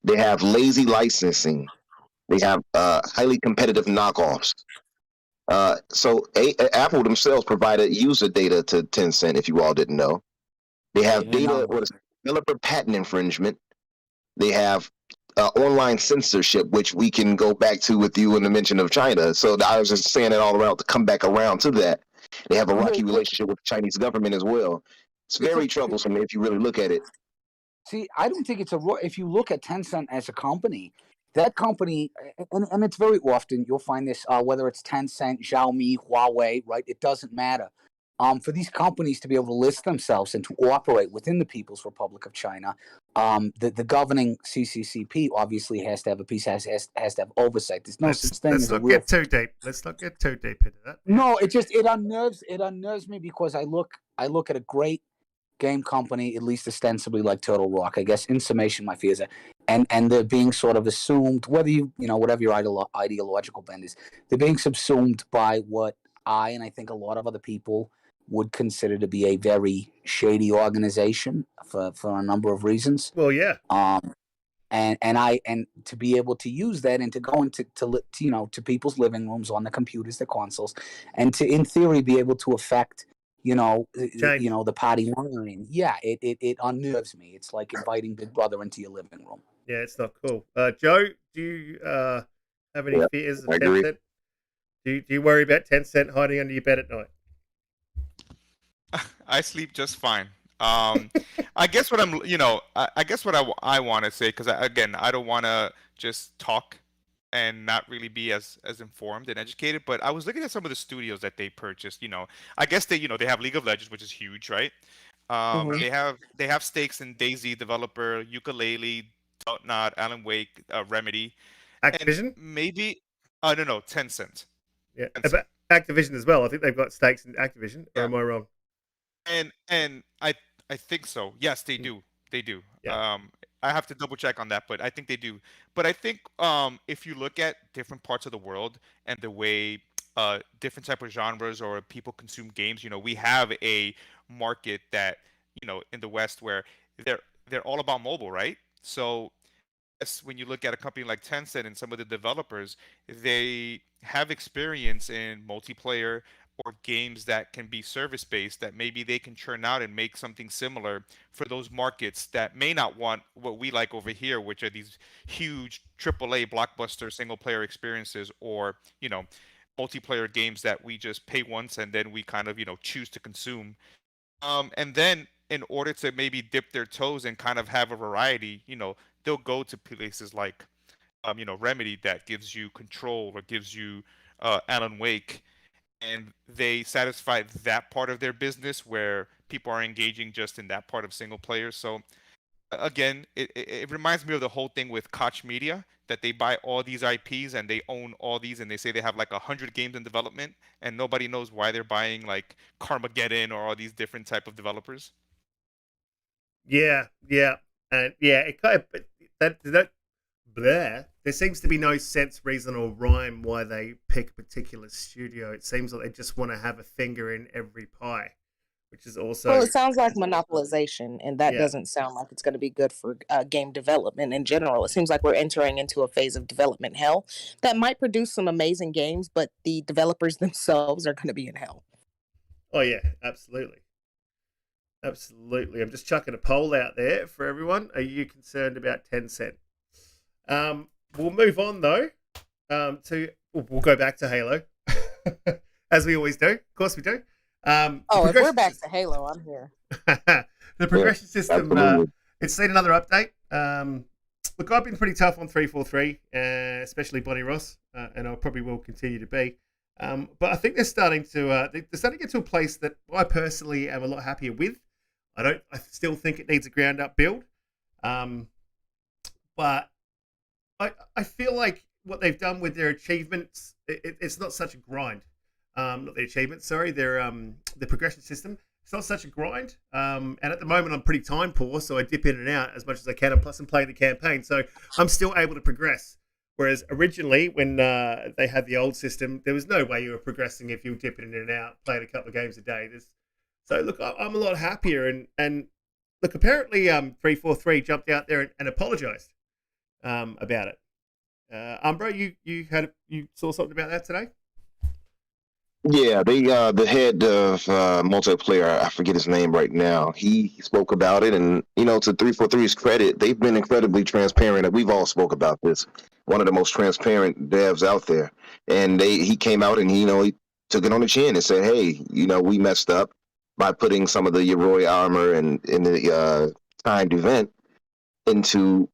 They have lazy licensing. They have highly competitive knockoffs. So Apple themselves provided user data to Tencent, if you all didn't know. They have developer patent infringement. They have online censorship, which we can go back to with you in the mention of China. So I was just saying it all around to come back around to that. They have a rocky relationship with the Chinese government as well. It's very troublesome if you really look at it. See, I don't think it's if you look at Tencent as a company, that company, and it's very often you'll find this, whether it's Tencent, Xiaomi, Huawei, right? It doesn't matter. For these companies to be able to list themselves and to operate within the People's Republic of China, the governing CCCP obviously has to have has to have oversight. There's no such thing as a real. Let's not get too deep into that. No, it unnerves me because I look at a great game company, at least ostensibly like Turtle Rock. I guess in summation, my fears are, and they're being sort of assumed, whether whatever your ideological bend is, they're being subsumed by what and I think a lot of other people would consider to be a very shady organization for a number of reasons. Well, yeah. And to be able to use that and to go into to people's living rooms on the computers, the consoles, and to in theory be able to affect the party line. Yeah, it unnerves me. It's like inviting Big Brother into your living room. Yeah, it's not cool. Joe, do you have any fears of Tencent? Do you worry about Tencent hiding under your bed at night? I sleep just fine. I guess what I want to say, because I don't want to just talk and not really be as informed and educated. But I was looking at some of the studios that they purchased. I guess they have League of Legends, which is huge, right? They have stakes in DayZ, Developer, Yooka-Laylee, Dotnod, Alan Wake, Remedy, Activision, and maybe no, Tencent. Yeah, Tencent. Activision as well. I think they've got stakes in Activision. Or am I wrong? And I think so. Yes, they do. They do. Yeah. I have to double check on that, but I think they do. But I think if you look at different parts of the world and the way different type of genres or people consume games, we have a market that, in the West where they're they're all about mobile, right? So yes, when you look at a company like Tencent and some of the developers, they have experience in multiplayer or games that can be service based that maybe they can churn out and make something similar for those markets that may not want what we like over here, which are these huge AAA blockbuster single player experiences or, multiplayer games that we just pay once and then we kind of, choose to consume. And then in order to maybe dip their toes and kind of have a variety, they'll go to places like, Remedy that gives you Control or gives you Alan Wake, and they satisfy that part of their business where people are engaging just in that part of single player. So again, it reminds me of the whole thing with Koch Media that they buy all these IPs and they own all these and they say they have like 100 games in development and nobody knows why they're buying like Carmageddon or all these different type of developers. Yeah, and it kind of that there seems to be no sense, reason, or rhyme why they pick a particular studio. It seems like they just want to have a finger in every pie, which is also Well, it sounds like monopolization, and that Yeah. doesn't sound like it's going to be good for game development in general. It seems like we're entering into a phase of development hell that might produce some amazing games, but the developers themselves are going to be in hell. Oh yeah, absolutely. Absolutely. I'm just chucking a poll out there for everyone. Are you concerned about Tencent? We'll move on though. We'll go back to Halo, as we always do. Of course we do. If we're back to Halo, I'm here. The progression system. absolutely. It's seen another update. Look, I've been pretty tough on 343, especially Bonnie Ross, and I probably will continue to be. But I think they're starting to get to a place that I personally am a lot happier with. I still think it needs a ground up build, but I feel like what they've done with their achievements, it's not such a grind. Not the achievements, sorry, the progression system. It's not such a grind. And at the moment, I'm pretty time poor, so I dip in and out as much as I can. And plus, I'm playing the campaign, so I'm still able to progress. Whereas originally, when they had the old system, there was no way you were progressing if you were dipping in and out, playing a couple of games a day. So look, I'm a lot happier. And look, apparently 343 jumped out there and apologized about it. Umbra, you saw something about that today? Yeah, the head of multiplayer, I forget his name right now. He spoke about it, and to 343's credit, they've been incredibly transparent. And we've all spoke about this. One of the most transparent devs out there, and he came out and he took it on the chin and said, "Hey, we messed up by putting some of the Yoroi armor and in the timed event into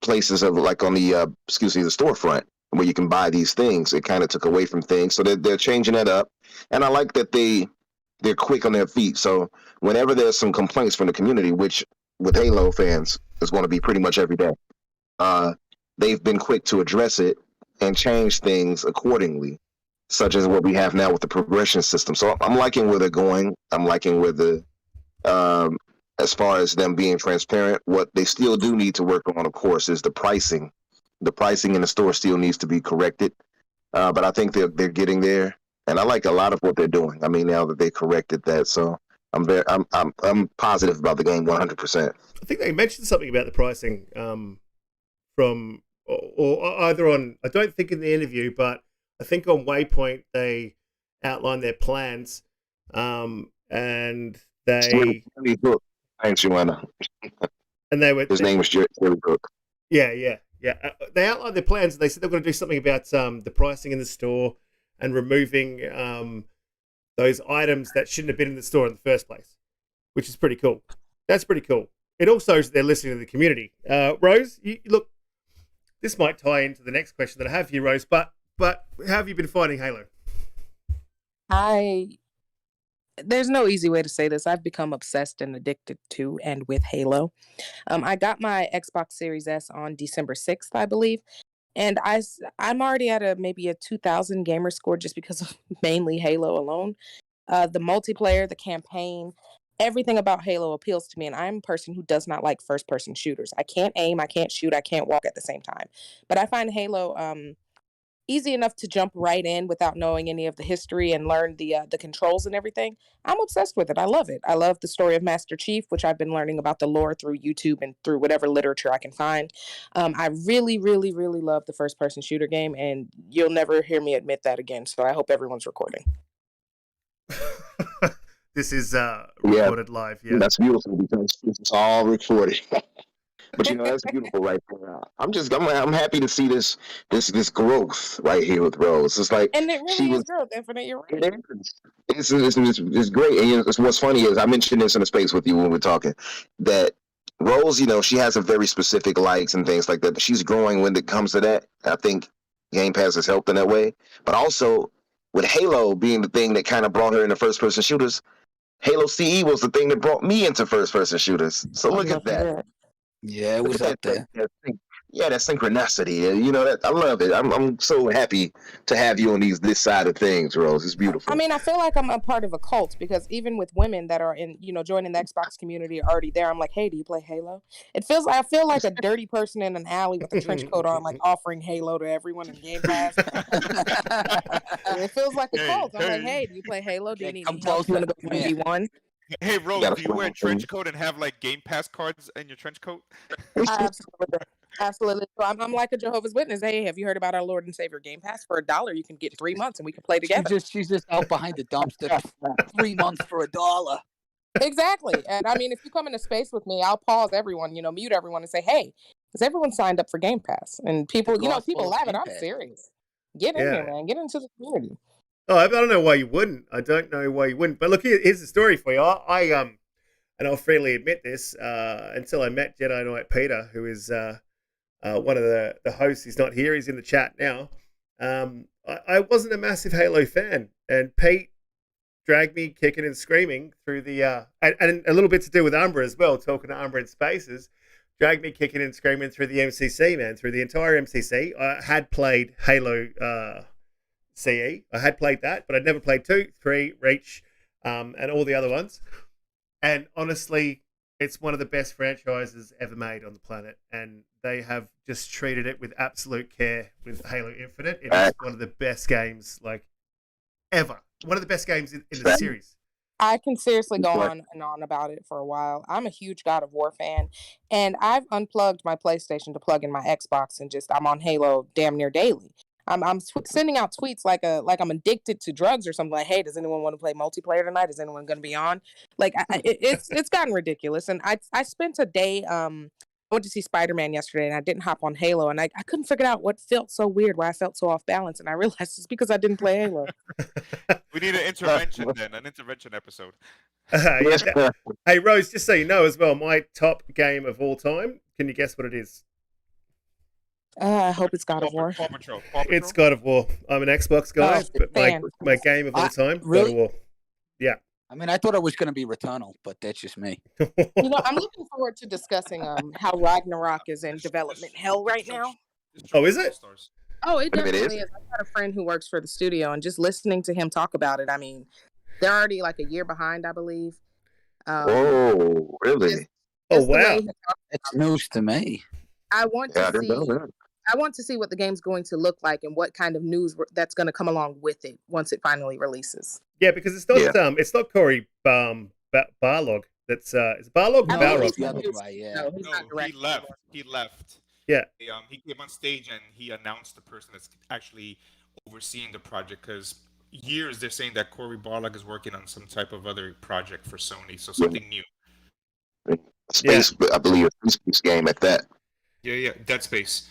places of like on the the storefront where you can buy these things. It kind of took away from things, so they're changing that up, and I like that they're quick on their feet. So whenever there's some complaints from the community, which with Halo fans is going to be pretty much every day, they've been quick to address it and change things accordingly, such as what we have now with the progression system. So I'm liking where they're going. I'm liking where as far as them being transparent. What they still do need to work on, of course, is the pricing. The pricing in the store still needs to be corrected, but I think they're getting there, and I like a lot of what they're doing. I mean, now that they corrected that, so I'm positive about the game 100%. I think they mentioned something about the pricing from or either on, I don't think in the interview, but I think on Waypoint they outlined their plans, and they Thanks, Joanna. And they were his name was Jerry Cook. Yeah. They outlined their plans. They said they're going to do something about the pricing in the store and removing those items that shouldn't have been in the store in the first place, which is pretty cool. That's pretty cool. It also shows they're listening to the community. Rose, look, this might tie into the next question that I have for you, Rose, but how have you been finding Halo? There's no easy way to say this. I've become obsessed and addicted to and with Halo. I got my Xbox Series S on December 6th, I believe. And I'm already at maybe a 2,000 gamer score just because of mainly Halo alone. The multiplayer, the campaign, everything about Halo appeals to me. And I'm a person who does not like first person shooters. I can't aim, I can't shoot, I can't walk at the same time. But I find Halo easy enough to jump right in without knowing any of the history and learn the controls and everything. I'm obsessed with it. I love it. I love the story of Master Chief, which I've been learning about the lore through YouTube and through whatever literature I can find. I really, really, really love the first person shooter game, and you'll never hear me admit that again. So I hope everyone's recording. This is recorded live. Yeah, that's beautiful because it's all recorded. But that's beautiful right there. I'm happy to see this growth right here with Rose. It's like, and it really is growth, Infinite. You're right. It is. It's great. And what's funny is I mentioned this in the space with you when we were talking that Rose, she has a very specific likes and things like that. But she's growing when it comes to that. I think Game Pass has helped in that way. But also with Halo being the thing that kind of brought her into first person shooters, Halo CE was the thing that brought me into first person shooters. So look at that. Yeah, it was up there. That synchronicity. That I love it. I'm so happy to have you on this side of things, Rose. It's beautiful. I mean, I feel like I'm a part of a cult because even with women that are in, joining the Xbox community already there, I'm like, hey, do you play Halo? I feel like a dirty person in an alley with a trench coat on, like offering Halo to everyone in Game Pass. It feels like a cult. I'm like, hey, do you play Halo? Do you need help? You want to go 1v1? Hey, Rose, do you wear a trench coat and have like Game Pass cards in your trench coat? Absolutely. So I'm like a Jehovah's Witness. Hey, have you heard about our Lord and Savior Game Pass? For $1, you can get 3 months and we can play together. She's just out behind the dumpster 3 months for $1. Exactly. And I mean, if you come into space with me, I'll pause everyone, mute everyone and say, hey, has everyone signed up for Game Pass? And people, people laugh, and I'm serious. Get in here, man. Get into the community. Oh, I don't know why you wouldn't. I don't know why you wouldn't. But look, here's the story for you. I and I'll freely admit this, until I met JediKnightPete, who is one of the hosts. He's not here. He's in the chat now. I wasn't a massive Halo fan, and Pete dragged me kicking and screaming through the and a little bit to do with Umbra as well. Talking to Umbra in Spaces, dragged me kicking and screaming through the MCC, man, through the entire MCC. I had played Halo CE. I had played that, but I'd never played 2, 3, Reach, and all the other ones. And honestly, it's one of the best franchises ever made on the planet, and they have just treated it with absolute care with Halo Infinite. It is one of the best games, like, ever. One of the best games in the series. I can seriously go on and on about it for a while. I'm a huge God of War fan, and I've unplugged my PlayStation to plug in my Xbox, and I'm on Halo damn near daily. I'm sending out tweets like I'm addicted to drugs or something. Like, hey, does anyone want to play multiplayer tonight? Is anyone going to be on? Like, it's gotten ridiculous. And I spent a day. I went to see Spider-Man yesterday, and I didn't hop on Halo, and I couldn't figure out what felt so weird, why I felt so off balance, and I realized it's because I didn't play Halo. We need an intervention then, an intervention episode. Hey, Rose, just so you know as well, my top game of all time. Can you guess what it is? I hope it's God of War. Paw Patrol. It's God of War. I'm an Xbox guy, but my game of all time, God of War. Yeah. I mean, I thought it was going to be Returnal, but that's just me. I'm looking forward to discussing how Ragnarok is in development hell right now. Oh, is it? Oh, it definitely is. I've got a friend who works for the studio, and just listening to him talk about it, I mean, they're already like a year behind, I believe. Oh, really? Oh, wow. It's news to me. I want to see what the game's going to look like and what kind of news that's going to come along with it once it finally releases. Yeah, because it's not Corey Barlog. That's is Barlog? No, Balrog. the other guy, yeah. No, he's not direct. He left. Yeah. He came on stage and he announced the person that's actually overseeing the project, because years they're saying that Corey Barlog is working on some type of other project for Sony, so something new. Space, I believe, a space game at that. Yeah, Dead Space.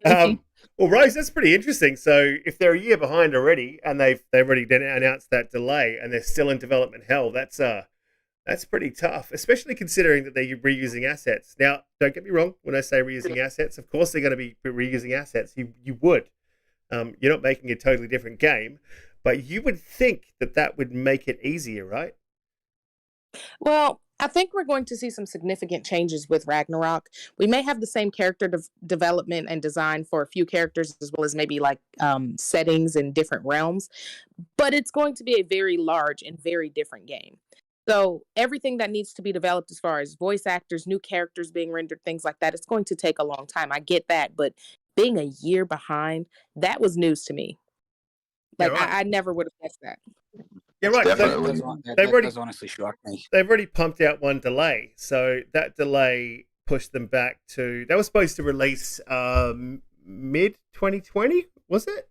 Well, Rose, that's pretty interesting. So if they're a year behind already, and they've already announced that delay, and they're still in development hell, that's pretty tough, especially considering that they're reusing assets. Now, don't get me wrong, when I say reusing assets, of course they're going to be reusing assets. You would. You're not making a totally different game, but you would think that would make it easier, right? Well, I think we're going to see some significant changes with Ragnarok. We may have the same character development and design for a few characters, as well as maybe like settings in different realms, but it's going to be a very large and very different game. So everything that needs to be developed as far as voice actors, new characters being rendered, things like that, it's going to take a long time. I get that, but being a year behind, that was news to me. Like, right. I never would have guessed that. Yeah, right. Definitely. They've does honestly shock me. They've already pumped out one delay, so that delay pushed them back to. They were supposed to release mid 2020, was it?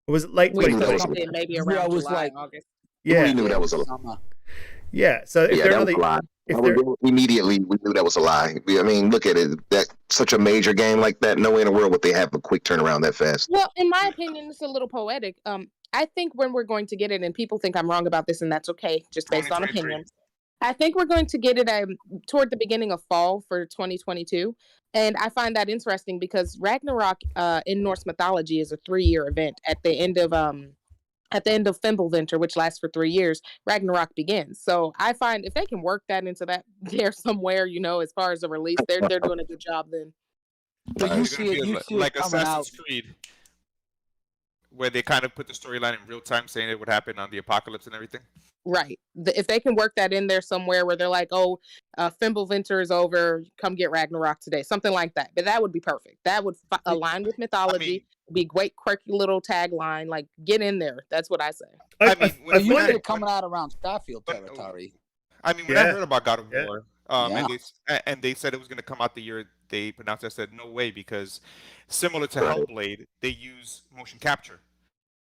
Or was it late We 2020? expected it maybe around it was July, like- August. Yeah, We knew that was a lie. Summer. yeah. So if Yeah, they're that was only, a lie. if they're, Immediately, we knew that was a lie. I mean, look at it. That such a major game like that, no way in the world would they have a quick turnaround that fast. Well, in my opinion, it's a little poetic. I think when we're going to get it, and people think I'm wrong about this, and that's okay, just based on 2023. opinions. I think we're going to get it toward the beginning of fall for 2022. And I find that interesting because Ragnarok in Norse mythology is a 3-year event. At the end of Fable, which lasts for 3 years, Ragnarok begins. So I find if they can work that into that there somewhere, as far as the release, they're doing a good job then. But you It's gonna see it, be you see it like coming out. Assassin's Creed, where they kind of put the storyline in real time, saying it would happen on the apocalypse and everything. Right. If they can work that in there somewhere where they're like, oh, Fimbulvinter is over, come get Ragnarok today, something like that. But that would be perfect. That would align with mythology. Be great, quirky little tagline. Like, get in there. That's what I say. I But you find see it. it coming out around Starfield But- territory. I mean, when I Yeah. heard about God of Yeah. War, Yeah. and they said it was going to come out the year they pronounced it, I said no way, because similar to Right. Hellblade, they use motion capture,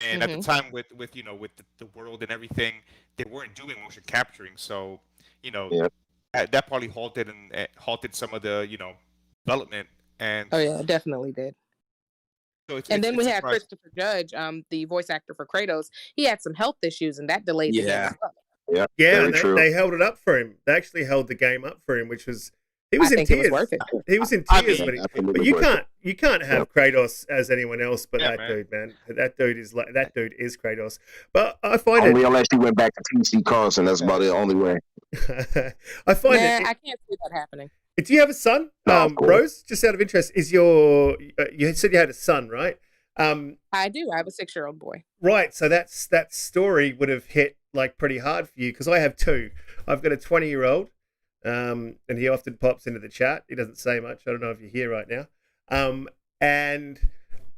and at the time with the world and everything, they weren't doing motion capturing, so Yeah. that probably halted some of the development, and Oh yeah, it definitely did. so it's, And it's, then we it's had surprising. Christopher Judge, the voice actor for Kratos. He had some health issues, and that delayed the game. Yeah. as well. Yeah. Yeah, Very and true. they held it up for him. They actually held the game up for him, which was he I was in think it was tears. worth it. He was in I tears, mean, but Absolutely you worth it. can't have Kratos as anyone else but Yeah, that man. dude, man. That dude is Kratos. But I find Only unless you went back to TC Carlson, that's about the only way. I find Nah, I can't see that happening. Do you have a son, No, of course. Rose? Just out of interest, is you said you had a son, right? I do. I have a 6-year-old boy. Right. So that story would have hit like pretty hard for you because I have two. I've got a 20-year-old, and he often pops into the chat. He doesn't say much. I don't know if you're here right now. And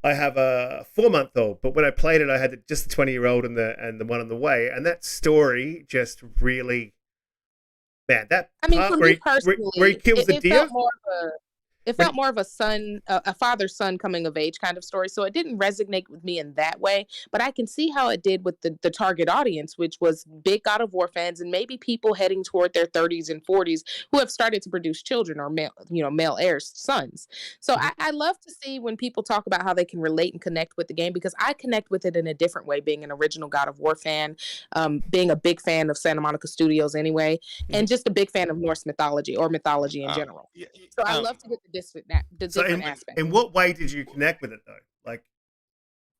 I have a 4-month-old. But when I played it, I had just the 20-year-old and the one on the way. And that story just really, man, that I mean, part for where me personally, where he kills the it deer. felt more of it felt more of a son, a father-son coming of age kind of story. So it didn't resonate with me in that way, but I can see how it did with the target audience, which was big God of War fans and maybe people heading toward their 30s and 40s who have started to produce children or male heirs, sons. So I love to see when people talk about how they can relate and connect with the game because I connect with it in a different way, being an original God of War fan, being a big fan of Santa Monica Studios anyway, and just a big fan of Norse mythology or mythology in general. So I love to get the different aspects. In what way did you connect with it though? Like,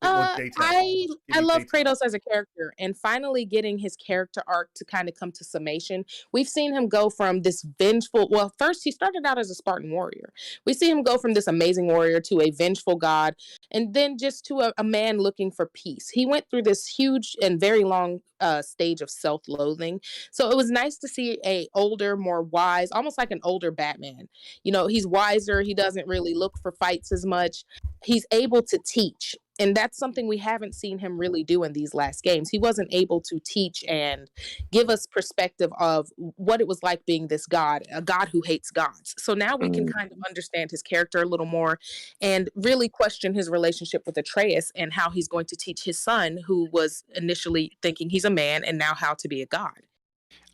a bit more detail. I Give me love detail. Kratos as a character, and finally getting his character arc to kind of come to summation. We've seen him go from this vengeful. Well, first he started out as a Spartan warrior. We see him go from this amazing warrior to a vengeful god, and then just to a man looking for peace. He went through this huge and very long stage of self-loathing. So it was nice to see a older, more wise, almost like an older Batman. He's wiser. He doesn't really look for fights as much. He's able to teach. And that's something we haven't seen him really do in these last games. He wasn't able to teach and give us perspective of what it was like being this god, a god who hates gods. So now we can kind of understand his character a little more and really question his relationship with Atreus and how he's going to teach his son, who was initially thinking he's a man and now how to be a god.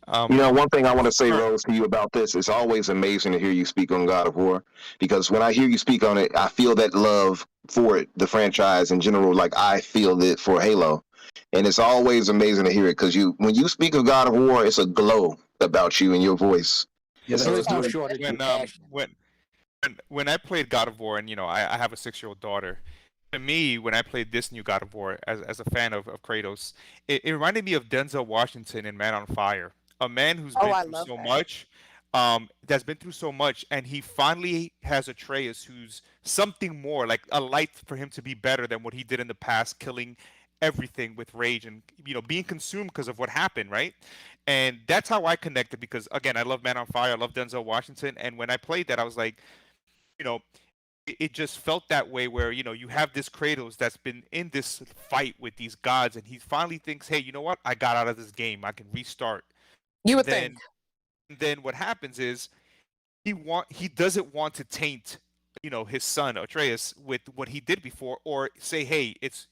One thing I want to say, Rose, to you about this, it's always amazing to hear you speak on God of War, because when I hear you speak on it, I feel that love for it, the franchise in general, like I feel it for Halo. And it's always amazing to hear it, because when you speak of God of War, it's a glow about you and your voice. Yeah, So there's no it's- shortage of passion. when I played God of War, and I have a 6-year-old daughter. To me, when I played this new God of War, as a fan of Kratos, it reminded me of Denzel Washington in Man on Fire. a man who's Oh, been I through love so that. much, that's been through so much, and he finally has Atreus, who's something more, like a light for him to be better than what he did in the past, killing everything with rage and being consumed because of what happened, right? And that's how I connected because again, I love Man on Fire, I love Denzel Washington, and when I played that, I was like, you know, it just felt that way where you have this Kratos that's been in this fight with these gods, and he finally thinks, hey, you know what? I got out of this game. I can restart. You And would then think. then what happens is he doesn't want to taint his son Atreus with what he did before, or say, hey, this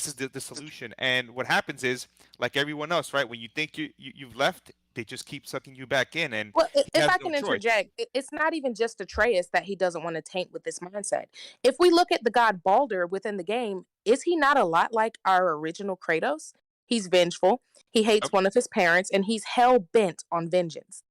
is the solution. And what happens is, like everyone else, right? When you think you've left, they just keep sucking you back in, and Well, he if has I no can choice. interject, it's not even just Atreus that he doesn't want to taint with this mindset. If we look at the god Baldur within the game, is he not a lot like our original Kratos? He's vengeful, he hates one of his parents, and he's hell bent on vengeance.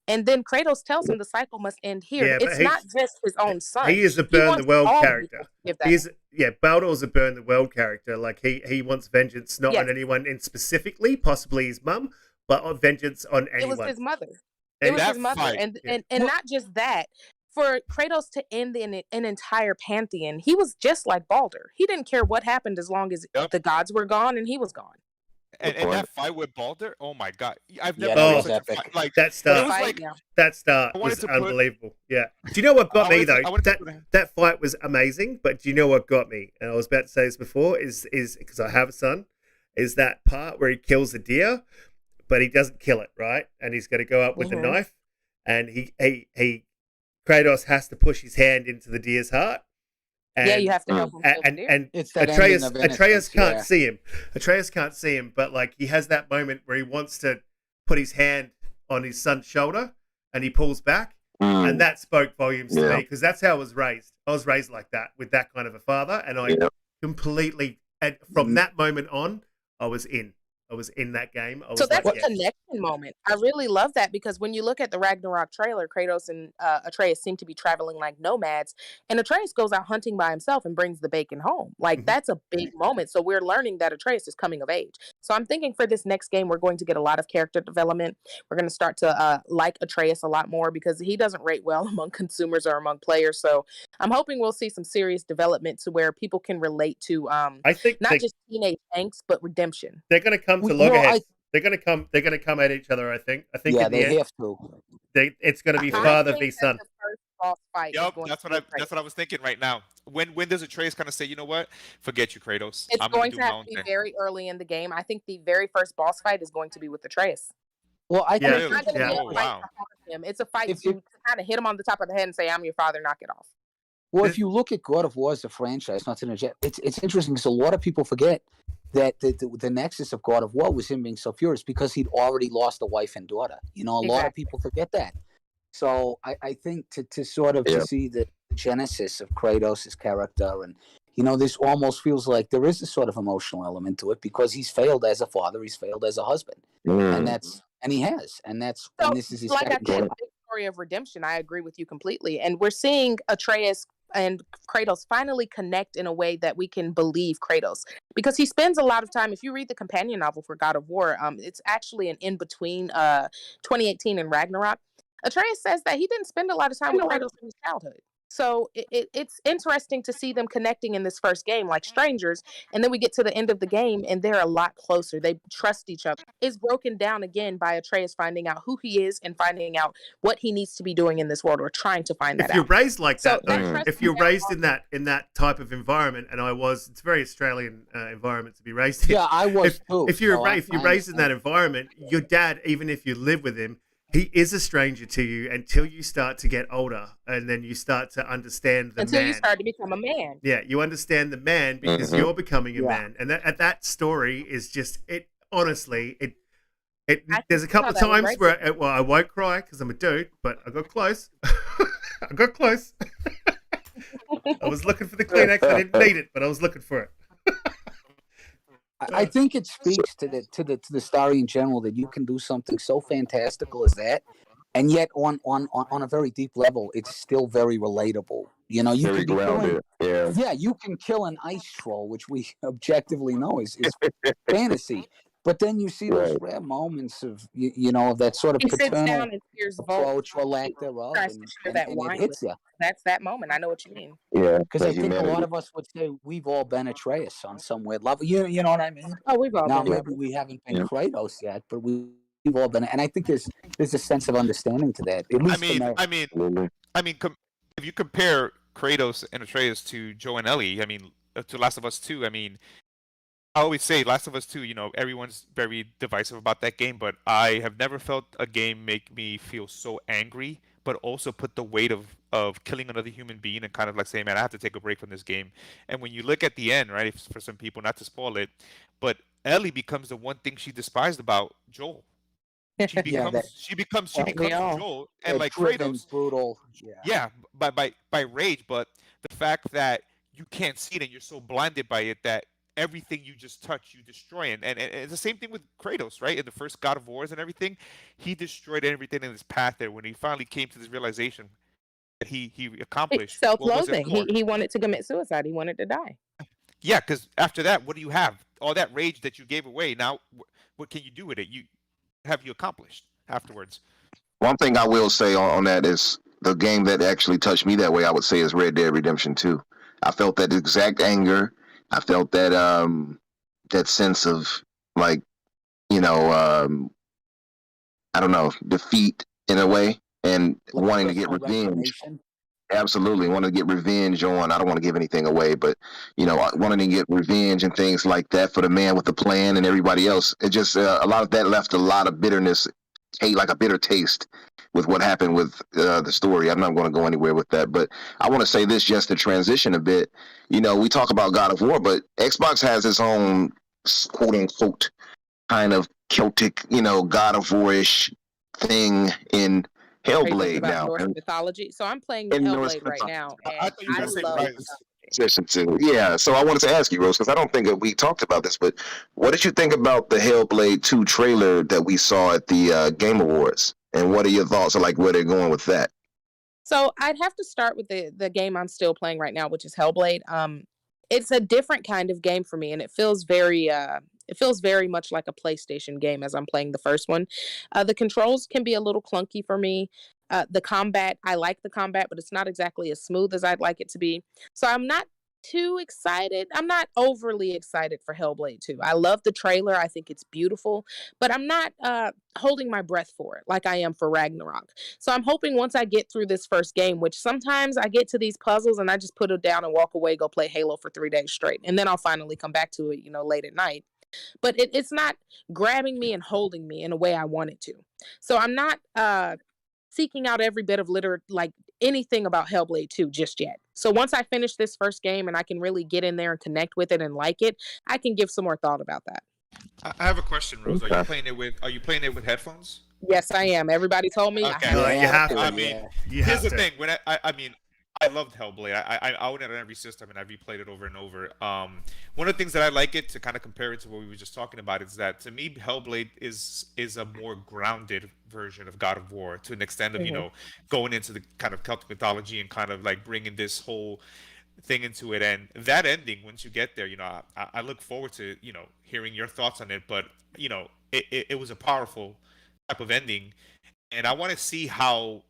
And then Kratos tells him the cycle must end here. Yeah, but It's not just his own son. he is a He burn the wants world all character. people to give that. Baldur's a burn the world character. Like he wants vengeance not on Yes. anyone in specifically, possibly his mum, but on vengeance on It was anyone. his mother. And It was that his mother. fight- And, Yeah. and not just that, for Kratos to end an entire pantheon, he was just like Baldur. He didn't care what happened as long as Yep. the gods were gone and he was gone. And that fight with Baldur, oh my god, I've Yeah, never that seen was such a epic. fight. Like that it start, was Fight, like yeah. that start I wanted was to put- unbelievable. Yeah. Do you know what got I me wanted to- though? I wanted to put- That fight was amazing, but do you know what got me? And I was about to say this before, is because I have a son, is that part where he kills the deer, but he doesn't kill it, right? And he's going to go up with the Mhm. knife, and he Kratos has to push his hand into the deer's heart. And, Yeah, you have to help him kill the deer. and It's that Atreus ending of Atreus innocence, can't yeah. see him. Atreus can't see him, but like he has that moment where he wants to put his hand on his son's shoulder, and he pulls back, and that spoke volumes to me because that's how I was raised. I was raised like that with that kind of a father, and I completely. And from that moment on, I was in that game. I was So that's like, a yeah. connection moment. I really love that because when you look at the Ragnarok trailer, Kratos and Atreus seem to be traveling like nomads, and Atreus goes out hunting by himself and brings the bacon home. Like Mhm. that's a big moment. So we're learning that Atreus is coming of age. So I'm thinking for this next game, we're going to get a lot of character development. We're going to start to like Atreus a lot more because he doesn't rate well among consumers or among players. So I'm hoping we'll see some serious development to where people can relate to I think not just teenage angst, but redemption. they're going to come to Well, loggerheads. I- They're going to come at each other. I think. Yeah, in the they end, have to. it's going to be I father think v that son. the first boss fight is Yep, going that's to what be great. that's what I was thinking right now. When does Atreus kind of say, you know what, forget you, Kratos, It's I'm gonna going do to my have own to be thing. very early in the game. I think the very first boss fight is going to be with Atreus. Well, I Yeah. think It's not going to Yeah. be a Oh, fight wow. to harm him. It's a fight If- to kind of hit him on the top of the head and say, "I'm your father, knock it off." Well, if you look at God of War as a franchise, not to interject, it's interesting because a lot of people forget that the nexus of God of War was him being so furious because he'd already lost a wife and daughter. You know, a lot of Exactly. people forget that. So I think to sort of Yeah. to see the genesis of Kratos' character, and this almost feels like there is a sort of emotional element to it because he's failed as a father, he's failed as a husband, and he has, and So, this is his like I second said, game. a big story of redemption. I agree with you completely, and we're seeing Atreus and Kratos finally connect in a way that we can believe Kratos because he spends a lot of time. If you read the companion novel for God of War, it's actually an in between 2018 and Ragnarok. Atreus says that he didn't spend a lot of time with Kratos in his childhood. So it's interesting to see them connecting in this first game like strangers, and then we get to the end of the game and they're a lot closer. They trust each other. It's broken down again by Atreus finding out who he is and finding out what he needs to be doing in this world, or trying to find that If you're out. raised like So that, that though, trust if you're is now raised in that type of environment, and it's a very Australian environment to be raised in. Yeah, I was too. If you're so if you're I raised in that understand. environment, your dad, even if you live with him, he is a stranger to you until you start to get older, and then you start to understand the until man. you start to become a man. Yeah, you understand the man because Mhm. you're becoming a Yeah. man, and that story is just it. Honestly, it. I can There's a see couple how of that would times raise where I won't cry because I'm a dude, but I got close. I got close. I was looking for the Kleenex. I didn't need it, but I was looking for it. I think it speaks to the story in general that you can do something so fantastical as that, and yet on a very deep level, it's still very relatable. You know, you Very can be killing, grounded. Yeah. yeah, you can kill an ice troll, which we objectively know is fantasy, But then you see those Right. rare moments of that sort of He sits paternal down and hears Volt approach or lack thereof, tries to and, share and, that and it wine hits with. you. That's that moment. I know what you mean. Yeah, Because the I think a humanity. lot of us would say we've all been Atreus on some weird level. You know what I mean? Oh, we've all Now been there. maybe we haven't been Yeah. Kratos yet, but we've all been. And I think there's a sense of understanding to that. At least Absolutely. If you compare Kratos and Atreus to Joe and Ellie, to Last of Us 2, I always say Last of Us 2, everyone's very divisive about that game, but I have never felt a game make me feel so angry, but also put the weight of killing another human being and kind of like saying, man, I have to take a break from this game. And when you look at the end, right, for some people, not to spoil it, but Ellie becomes the one thing she despised about Joel. She becomes Joel, and like driven, Kratos, brutal. yeah, by rage, but the fact that you can't see it and you're so blinded by it that everything you just touch you destroy, and it's the same thing with Kratos, right? In the first God of Wars and everything, he destroyed everything in his path there when he finally came to this realization that he accomplished what was it Self-loathing. for. He wanted to commit suicide. He wanted to die. Yeah, because after that, what do you have? All that rage that you gave away. Now, what can you do with it? You accomplished afterwards? One thing I will say on that is the game that actually touched me that way, I would say, is Red Dead Redemption 2. I felt that exact anger. I felt that that sense of like, I don't know, defeat in a way, and wanting to get revenge. Absolutely, wanting to get revenge on. I don't want to give anything away, but wanting to get revenge and things like that for the man with the plan and everybody else. It just a lot of that left a lot of bitterness, like a bitter taste with what happened with the story. I'm not going to go anywhere with that, but I want to say this just to transition a bit. We talk about God of War, but Xbox has its own quote unquote kind of Celtic, God of War-ish thing in Hellblade now. Norse mythology. So I'm playing In Hellblade right now, and I love. Yeah, so I wanted to ask you, Rose, because I don't think that we talked about this, but what did you think about the Hellblade 2 trailer that we saw at the Game Awards? And what are your thoughts on like where they're going with that? So I'd have to start with the game I'm still playing right now, which is Hellblade. It's a different kind of game for me, and it feels very much like a PlayStation game as I'm playing the first one. The controls can be a little clunky for me. The combat, I like the combat, but it's not exactly as smooth as I'd like it to be. So I'm not too excited. I'm not overly excited for Hellblade 2. I love the trailer. I think it's beautiful, but I'm not holding my breath for it like I am for Ragnarok. So I'm hoping once I get through this first game, which sometimes I get to these puzzles and I just put it down and walk away, go play Halo for 3 days straight. And then I'll finally come back to it, late at night. But it's not grabbing me and holding me in a way I want it to. So I'm not seeking out every bit of like anything about Hellblade 2 just yet. So once I finish this first game and I can really get in there and connect with it and like it, I can give some more thought about that. I have a question, Rose. Are you playing it with headphones? Yes, I am. Everybody told me. Okay. You have to. I mean, here's the thing. When I loved Hellblade. I own it on every system and I replayed it over and over. One of the things that I like it to kind of compare it to what we were just talking about is that to me Hellblade is a more grounded version of God of War to an extent of going into the kind of Celtic mythology and kind of like bringing this whole thing into it. And that ending, once you get there, I look forward to hearing your thoughts on it. But it was a powerful type of ending, and I want to see how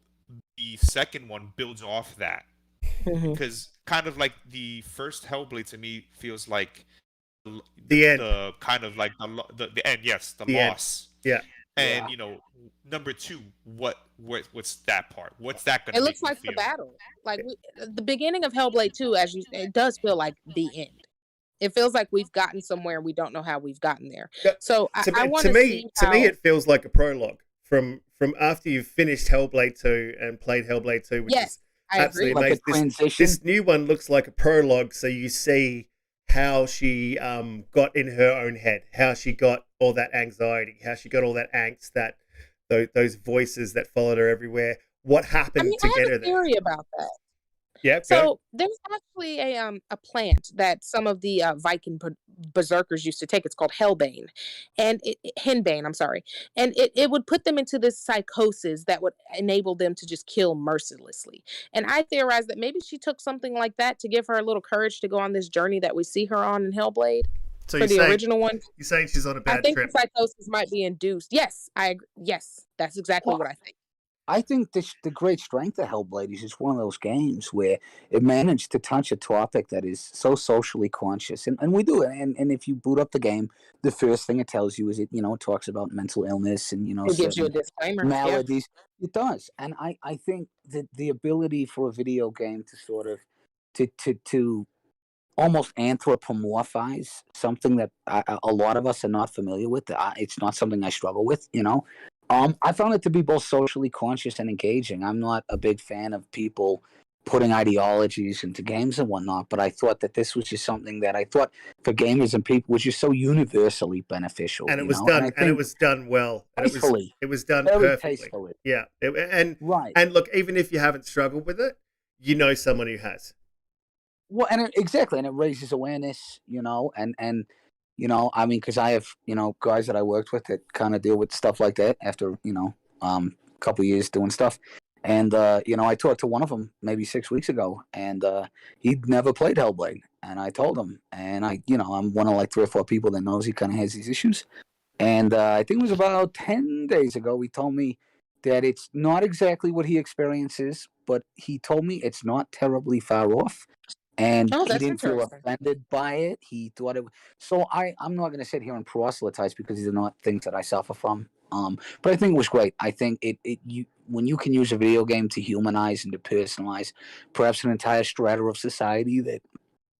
the second one builds off that. Because kind of like the first Hellblade to me feels like the end, the kind of like the end. Yes, the loss. End. Yeah. And number 2, what's that part? What's that gonna? It looks like the battle. Like the beginning of Hellblade 2, it does feel like the end. It feels like we've gotten somewhere and we don't know how we've gotten there. So I want to see how... To me, it feels like a prologue from after you've finished Hellblade 2 and played Hellblade 2, which is absolutely amazing. Like this new one looks like a prologue, so you see how she got in her own head, how she got all that anxiety, how she got all that angst, that those voices that followed her everywhere. What happened to get her there? I have a theory about that. Yeah. So there's actually a plant that some of the Viking berserkers used to take. It's called Hellbane, and henbane. I'm sorry, and it would put them into this psychosis that would enable them to just kill mercilessly. And I theorized that maybe she took something like that to give her a little courage to go on this journey that we see her on in Hellblade. So For you're the saying original one, you're saying she's on a I bad think trip. the psychosis might be induced. Yes, I agree. Yes, that's exactly Well, what I think. I think the great strength of Hellblade is it's one of those games where it managed to touch a topic that is so socially conscious, and we do it. And if you boot up the game, the first thing it tells you is it talks about mental illness and It gives you a certain disclaimer. Yeah. maladies. It does, and I think that the ability for a video game to sort of to almost anthropomorphize something that a lot of us are not familiar with. It's not something I struggle with, I found it to be both socially conscious and engaging. I'm not a big fan of people putting ideologies into games and whatnot, but I thought that this was just something that I thought for gamers and people was just so universally beneficial. And it was done, and it was done well. And tastefully. it was done Very perfectly. tastefully. Yeah. Right. And look, even if you haven't struggled with it, you know someone who has. Well, exactly, and it raises awareness, and I mean, because I have, guys that I worked with that kind of deal with stuff like that after, a couple of years doing stuff, and I talked to one of them maybe 6 weeks ago, and he'd never played Hellblade, and I told him, and I'm one of like 3 or 4 people that knows he kind of has these issues, and I think it was about 10 days ago he told me that it's not exactly what he experiences, but he told me it's not terribly far off. And he didn't feel offended by it. He thought it. So I'm not going to sit here and proselytize because these are not things that I suffer from. But I think it was great. I think when you can use a video game to humanize and to personalize, perhaps an entire strata of society that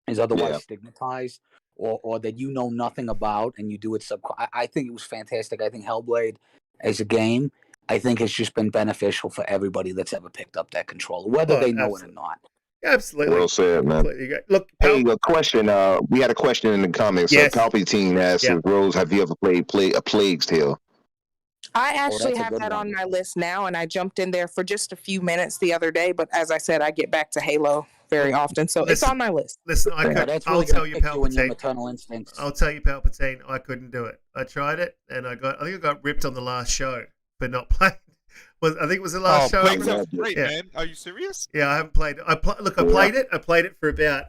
is otherwise stigmatized or that you know nothing about, and you do it I think it was fantastic. I think Hellblade as a game, I think it's just been beneficial for everybody that's ever picked up that controller, whether they know it or not. Absolutely. Well said, man. Look, hey, a question. We had a question in the comments. Yes. Palpatine asked, Rose, have you ever played a Plague's Tale? I actually have that on my list now, and I jumped in there for just a few minutes the other day. But as I said, I get back to Halo very often, so it's on my list. Listen, I'll tell you, Palpatine. Maternal instincts. I'll tell you, Palpatine. I couldn't do it. I tried it, and I think I got ripped on the last show for not playing. I think it was the last show. Plague sounds great, man. Are you serious? Yeah, I haven't played it. I played it. I played it for about,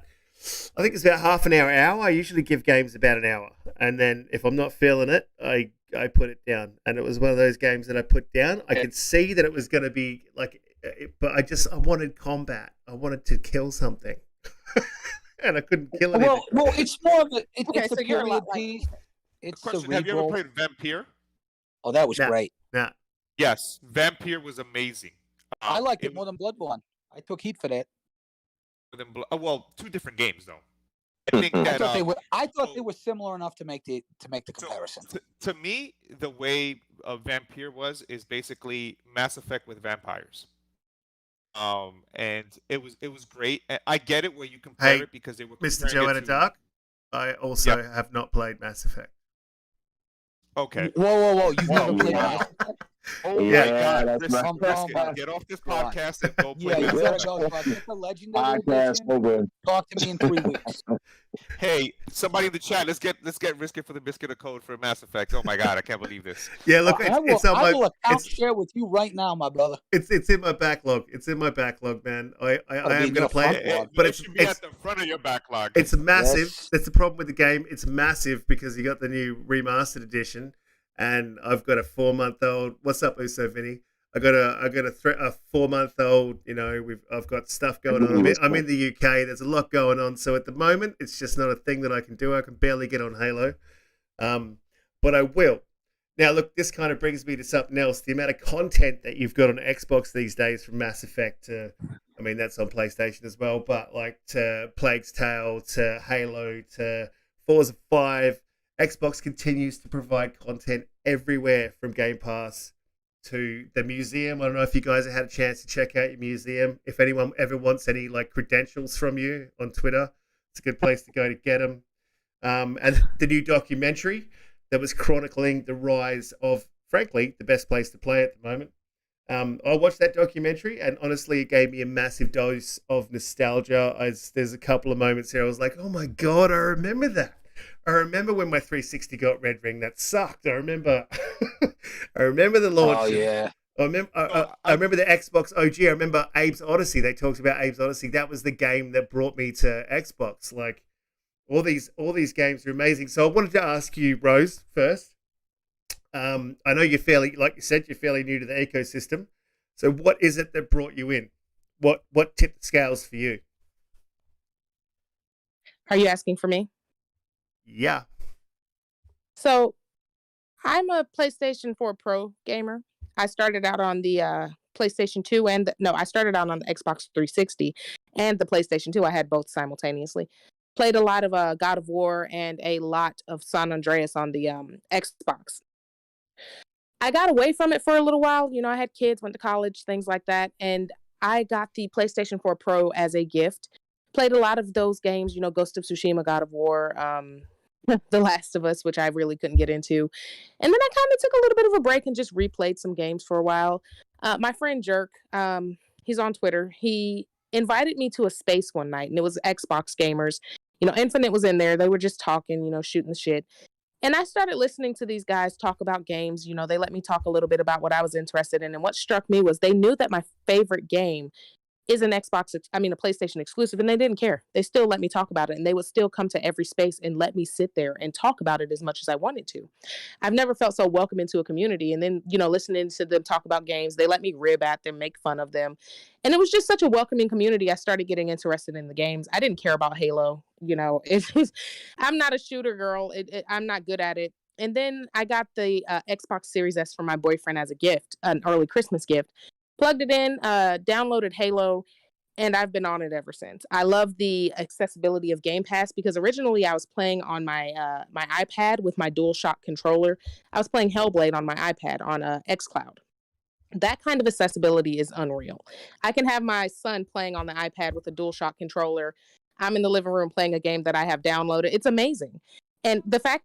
I think it's about half an hour. I usually give games about an hour, and then if I'm not feeling it, I put it down. And it was one of those games that I put down. I could see that it was going to be like, but I wanted combat. I wanted to kill something, and I couldn't kill anything. Well, it's more of it's Okay, a so you're a period lot like- piece. It's Question: Have you ever played Vampire? Oh, that was great. Nah. Yes, Vampire was amazing. I liked it more than Bloodborne. I took heat for that. Well, 2 different games though. I think that I thought they were similar enough to make the comparison. So, to me, the way Vampire is basically Mass Effect with vampires. And it was great. I get it where you compare it because they were Mr. Joanna Dark. I also have not played Mass Effect. Okay. Whoa! You've never played Mass Effect? Oh my God! Get off this podcast and go play. Yeah, you gotta go. Get the legendary Podcast over. Talk to me in 3 weeks. Hey, somebody in the chat, let's get Risket for the Biscuit a code for Mass Effect. Oh my God, I can't believe this. Yeah, look, it's on my. I will account share with you right now, my brother. It's in my backlog. It's in my backlog, man. I am going to play it, but it should be at the front of your backlog. It's massive. Yes. That's the problem with the game. It's massive because you got the new remastered edition, and I've got a 4-month-old. What's up, Uso Vinny? I got a 4-month-old. I've got stuff going on. I'm in the UK. There's a lot going on. So at the moment, it's just not a thing that I can do. I can barely get on Halo, but I will. Now, look, this kind of brings me to something else. The amount of content that you've got on Xbox these days, from Mass Effect to, I mean, that's on PlayStation as well, but like to Plague's Tale to Halo to Forza 5, Xbox continues to provide content everywhere, from Game Pass to the museum. I don't know if you guys have had a chance to check out your museum. If anyone ever wants any like credentials from you on Twitter, it's a good place to go to get them. And the new documentary that was chronicling the rise of, frankly, the best place to play at the moment. I watched that documentary, and honestly, it gave me a massive dose of nostalgia. There's a couple of moments here I was like, oh my God, I remember that. I remember when my 360 got red ring. That sucked. I remember the launch. Oh, yeah. I remember the Xbox OG. I remember Abe's Odyssey. They talked about Abe's Odyssey. That was the game that brought me to Xbox. Like, all these games are amazing. So I wanted to ask you, Rose, first. I know you're fairly, like you said, you're fairly new to the ecosystem. So what is it that brought you in? What tipped the scales for you? Are you asking for me? Yeah. So I'm a PlayStation 4 Pro gamer. I started out on the PlayStation 2 and I started out on the Xbox 360 and the PlayStation 2. I had both simultaneously. Played a lot of God of War and a lot of San Andreas on the Xbox. I got away from it for a little while. You know, I had kids, went to college, things like that. And I got the PlayStation 4 Pro as a gift. Played a lot of those games, you know, Ghost of Tsushima, God of War, The Last of Us, which I really couldn't get into. And then I kind of took a little bit of a break and just replayed some games for a while. My friend Jerk, he's on Twitter. He invited me to a space one night, and it was Xbox gamers. You know, Infinite was in there. They were just talking, you know, shooting the shit. And I started listening to these guys talk about games. You know, they let me talk a little bit about what I was interested in. And what struck me was they knew that my favorite game is an a PlayStation exclusive, and they didn't care. They still let me talk about it, and they would still come to every space and let me sit there and talk about it as much as I wanted to. I've never felt so welcome into a community. And then, you know, listening to them talk about games, they let me rib at them, make fun of them. And it was just such a welcoming community. I started getting interested in the games. I didn't care about Halo. You know, I'm not a shooter girl. I'm not good at it. And then I got the Xbox Series S for my boyfriend as a gift, an early Christmas gift. Plugged it in, downloaded Halo, and I've been on it ever since. I love the accessibility of Game Pass because originally I was playing on my my iPad with my DualShock controller. I was playing Hellblade on my iPad on xCloud. That kind of accessibility is unreal. I can have my son playing on the iPad with a DualShock controller. I'm in the living room playing a game that I have downloaded. It's amazing. And the fact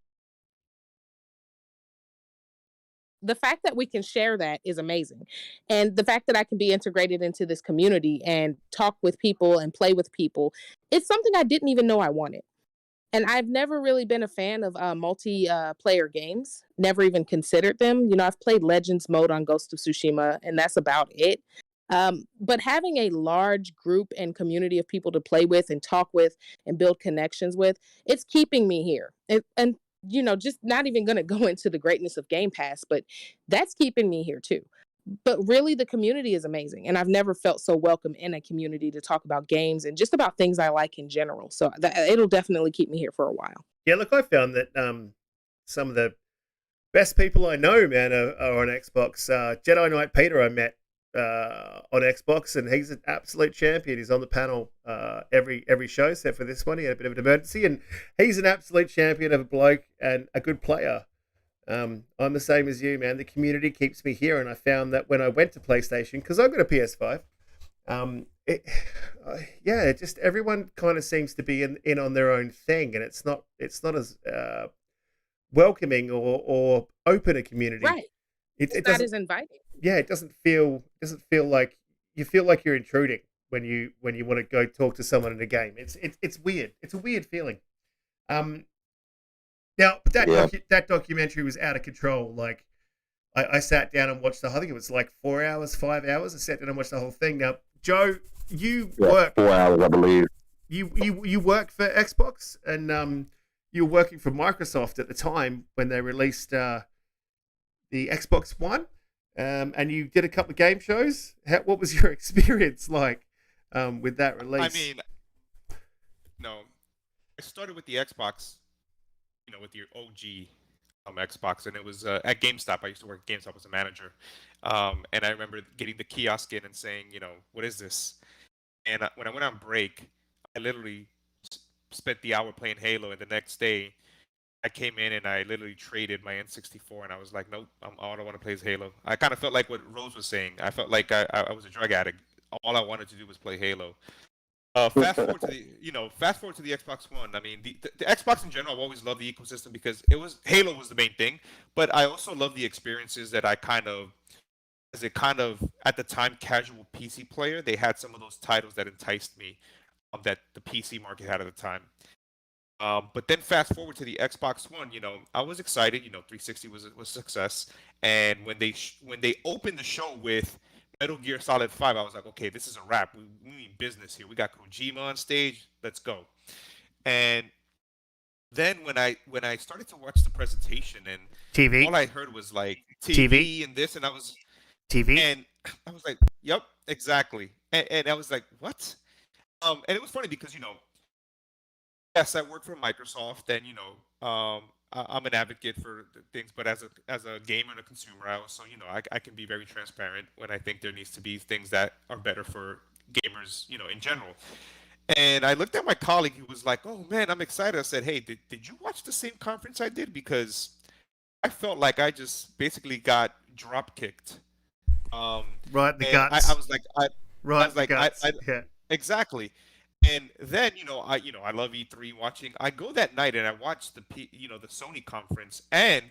that we can share that is amazing. And the fact that I can be integrated into this community and talk with people and play with people, it's something I didn't even know I wanted. And I've never really been a fan of multi-player games, never even considered them. You know, I've played Legends mode on Ghost of Tsushima, and that's about it. But having a large group and community of people to play with and talk with and build connections with, it's keeping me here. And you know, just not even going to go into the greatness of Game Pass, but that's keeping me here too. But really, the community is amazing. And I've never felt so welcome in a community to talk about games and just about things I like in general. So it'll definitely keep me here for a while. Yeah, look, I found that some of the best people I know, man, are on Xbox. JediKnightPete I met on Xbox, and he's an absolute champion. He's on the panel every show, except for this one. He had a bit of an emergency, and he's an absolute champion of a bloke and a good player. I'm the same as you, man. The community keeps me here, and I found that when I went to PlayStation, because I've got a PS5, just everyone kind of seems to be in on their own thing, and it's not as welcoming or open a community. Right. It's not as inviting. Yeah, it doesn't feel like you feel like you're intruding when you want to go talk to someone in a game. It's weird. It's a weird feeling. Now that documentary was out of control. Like I sat down and watched I think it was like 4 hours, 5 hours. I sat down and watched the whole thing. Now, Joe, you work 4 hours, I believe. You work for Xbox, and you were working for Microsoft at the time when they released the Xbox One. And you did a couple of game shows. What was your experience like with that release? I mean, no, I started with the Xbox, you know, with your OG Xbox, and it was at GameStop. I used to work at GameStop as a manager, and I remember getting the kiosk in and saying, you know, what is this? And when I went on break, I literally spent the hour playing Halo, and the next day I came in and I literally traded my N64, and I was like, nope, all I want to play is Halo. I kind of felt like what Rose was saying. I felt like I was a drug addict. All I wanted to do was play Halo. Fast forward to the Xbox One. I mean, the Xbox in general, I've always loved the ecosystem because Halo was the main thing, but I also love the experiences that I as a kind of at the time casual PC player, they had some of those titles that enticed me, that the PC market had at the time. But then fast forward to the Xbox One, you know, I was excited. You know, 360 was a success, and when they opened the show with Metal Gear Solid 5, I was like, okay, this is a wrap. We mean business here. We got Kojima on stage. Let's go. And then when I started to watch the presentation and TV, all I heard was like TV. TV and this, and TV. and I was like, yep, exactly. And I was like, what? And it was funny because, yes, I work for Microsoft, and I'm an advocate for things, but as a gamer and a consumer, I also, I can be very transparent when I think there needs to be things that are better for gamers, in general. And I looked at my colleague who was like, "Oh man, I'm excited." I said, "Hey, did you watch the same conference I did? Because I felt like I just basically got drop kicked." Right in the And guts. I was like, I Right was like, in the guts. Yeah. exactly. And then, I love E3 watching. I go that night and I watch the Sony conference. And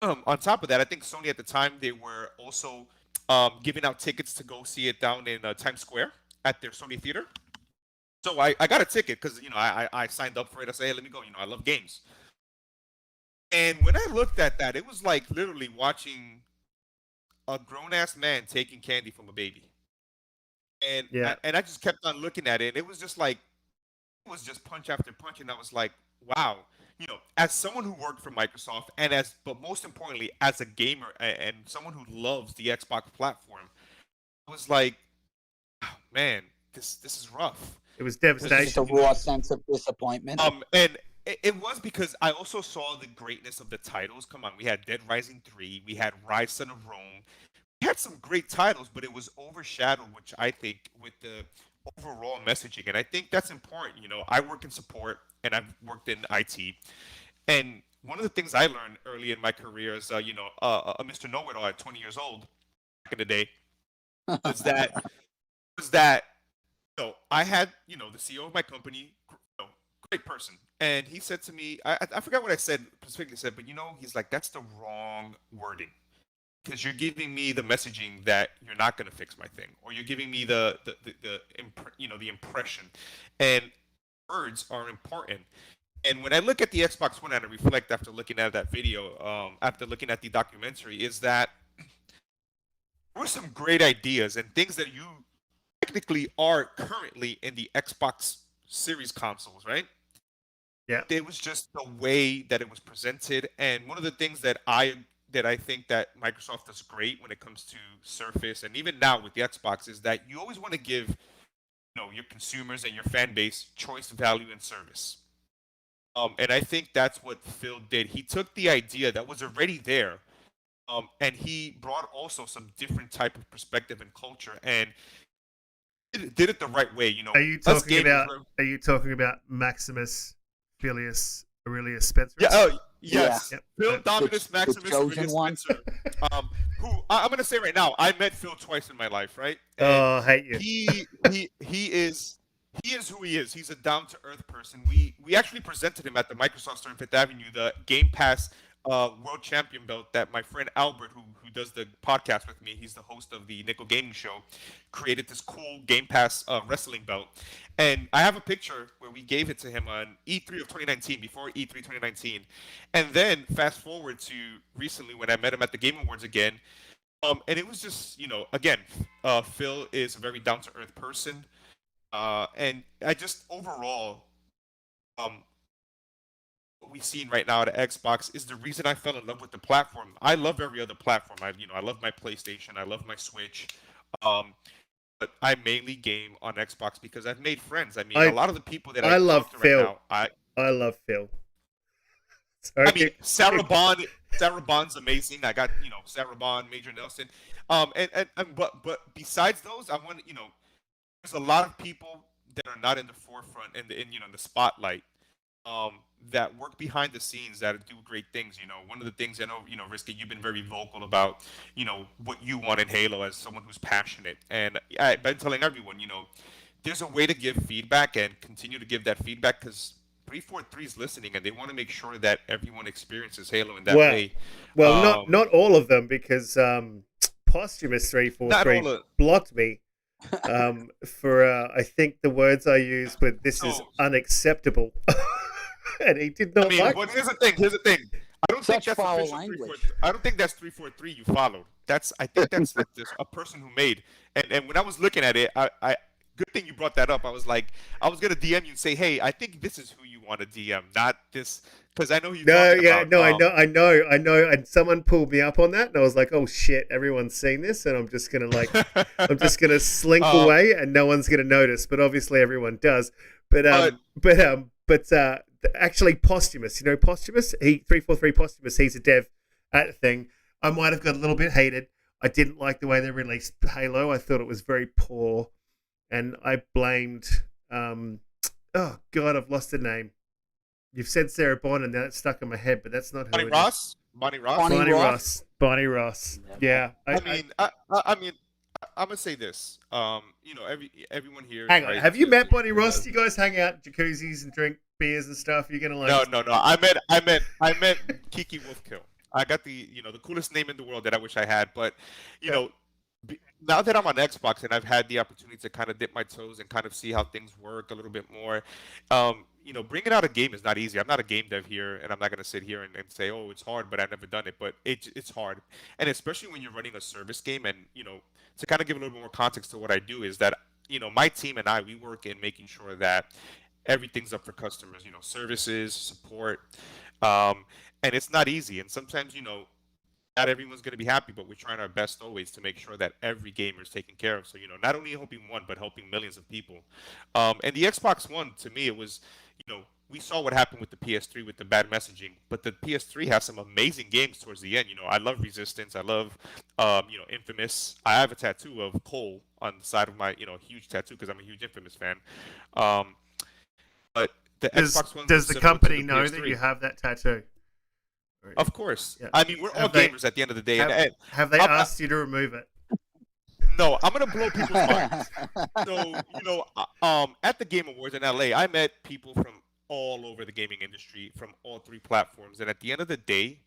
on top of that, I think Sony at the time, they were also giving out tickets to go see it down in Times Square at their Sony theater. So I got a ticket because, I signed up for it. I said, hey, let me go. I love games. And when I looked at that, it was like literally watching a grown-ass man taking candy from a baby. And Yeah. I just kept on looking at it. It was just like, it was just punch after punch. And I was like, wow. As someone who worked for Microsoft but most importantly, as a gamer and someone who loves the Xbox platform, I was like, oh, man, this is rough. It was Just devastation. a raw sense of disappointment. And it was because I also saw the greatness of the titles. Come on, we had Dead Rising 3, we had Rise Son of Rome. We had some great titles, but it was overshadowed, which I think, with the overall messaging. And I think that's important. I work in support and I've worked in IT. And one of the things I learned early in my career as a Mr. Know-It-All at 20 years old back in the day was that I had, the CEO of my company, great person. And he said to me, I forgot what I said, specifically said, but he's like, that's the wrong wording. Because you're giving me the messaging that you're not going to fix my thing, or you're giving me the impression. And words are important. And when I look at the Xbox One and I reflect after looking at that video, after looking at the documentary, is that there were some great ideas and things that you technically are currently in the Xbox Series consoles, right? Yeah. It was just the way that it was presented. And one of the things that I think that Microsoft does great when it comes to Surface, and even now with the Xbox, is that you always want to give your consumers and your fan base choice, value, and service. And I think that's what Phil did. He took the idea that was already there, and he brought also some different type of perspective and culture, and did it the right way. Are you talking about Maximus Filius Aurelius Spencer? Yeah. Oh, yes. Yeah. Phil Yep. Dominus Maximus chosen Aurelius one. Spencer. Who I'm gonna say right now, I met Phil twice in my life, right? And I hate you. he is who he is. He's a down to earth person. We actually presented him at the Microsoft store in Fifth Avenue, the Game Pass World Champion belt that my friend Albert, who does the podcast with me, he's the host of the Nickel Gaming Show, created this cool Game Pass wrestling belt. And I have a picture where we gave it to him on E3 of 2019, before E3 2019. And then fast forward to recently when I met him at the Game Awards again. And it was just, again, Phil is a very down to earth person. And I just overall, what we've seen right now at Xbox is the reason I fell in love with the platform. I love every other platform. I love my PlayStation. I love my Switch. But I mainly game on Xbox because I've made friends. I mean, a lot of the people that I love talk to Phil. right now, I love Phil. Sorry. I mean, Sarah Bond's amazing. I got, Sarah Bond, Major Nelson. But besides those, I want there's a lot of people that are not in the forefront and in the spotlight, that work behind the scenes that do great things. One of the things I know, Risky, you've been very vocal about, what you want in Halo as someone who's passionate. And I've been telling everyone, there's a way to give feedback and continue to give that feedback, because 343 is listening and they want to make sure that everyone experiences Halo in that way. Well, not all of them, because posthumous 343 blocked me for I think the words I used were "this is unacceptable," and he did not like. But here's the thing. I don't think Such that's foul official language. I don't think that's 343 you followed. I think that's like a person who made. And when I was looking at it, I good thing you brought that up. I was like, I was gonna DM you and say, hey, I think this is who you want to DM, not this, because I know who you're No, talking yeah, about. no, I know, and someone pulled me up on that, and I was like, "Oh shit, everyone's seen this," and I'm just gonna slink away, and no one's gonna notice. But obviously, everyone does. But actually, Posthumous, Posthumous, 343 Posthumous, he's a dev at the thing. I might have got a little bit hated. I didn't like the way they released Halo. I thought it was very poor, and I blamed. Oh God, I've lost the name. You've said Sarah Bond, and now it's stuck in my head, but that's not who. Bonnie it Ross. is. Bonnie Ross. Bonnie Ross. Yeah. I mean, I'm gonna say this. Everyone here. Hang on. right, Have you is- met Bonnie Ross? Do you guys hang out in jacuzzis and drink beers and stuff? You're gonna like. No. I met Kiki Wolfkill. I got the coolest name in the world that I wish I had, but now that I'm on Xbox and I've had the opportunity to kind of dip my toes and kind of see how things work a little bit more, bringing out a game is not easy. I'm not a game dev here, and I'm not going to sit here and say, oh, it's hard, but I've never done it. But it's hard, and especially when you're running a service game. And to kind of give a little bit more context to what I do is that my team and we work in making sure that everything's up for customers. Services, support, and it's not easy. And sometimes not everyone's going to be happy, but we're trying our best always to make sure that every gamer is taken care of. So, not only helping one, but helping millions of people. And the Xbox One, to me, it was, we saw what happened with the PS3 with the bad messaging, but the PS3 has some amazing games towards the end. I love Resistance. I love, Infamous. I have a tattoo of Cole on the side of my, huge tattoo because I'm a huge Infamous fan. But the Xbox One does the company know that you have that tattoo? Of course. Yeah. I mean, we're all gamers at the end of the day. Have they asked you to remove it? No, I'm gonna blow people's minds. So, at the Game Awards in LA, I met people from all over the gaming industry, from all three platforms, and at the end of the day,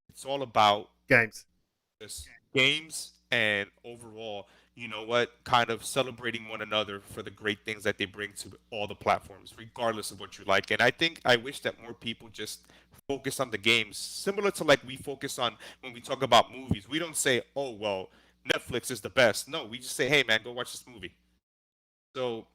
it's all about games and overall, kind of celebrating one another for the great things that they bring to all the platforms, regardless of what you like. And I wish that more people just focus on the games, similar to like we focus on when we talk about movies. We don't say, oh, well, Netflix is the best. No, we just say, hey, man, go watch this movie. So,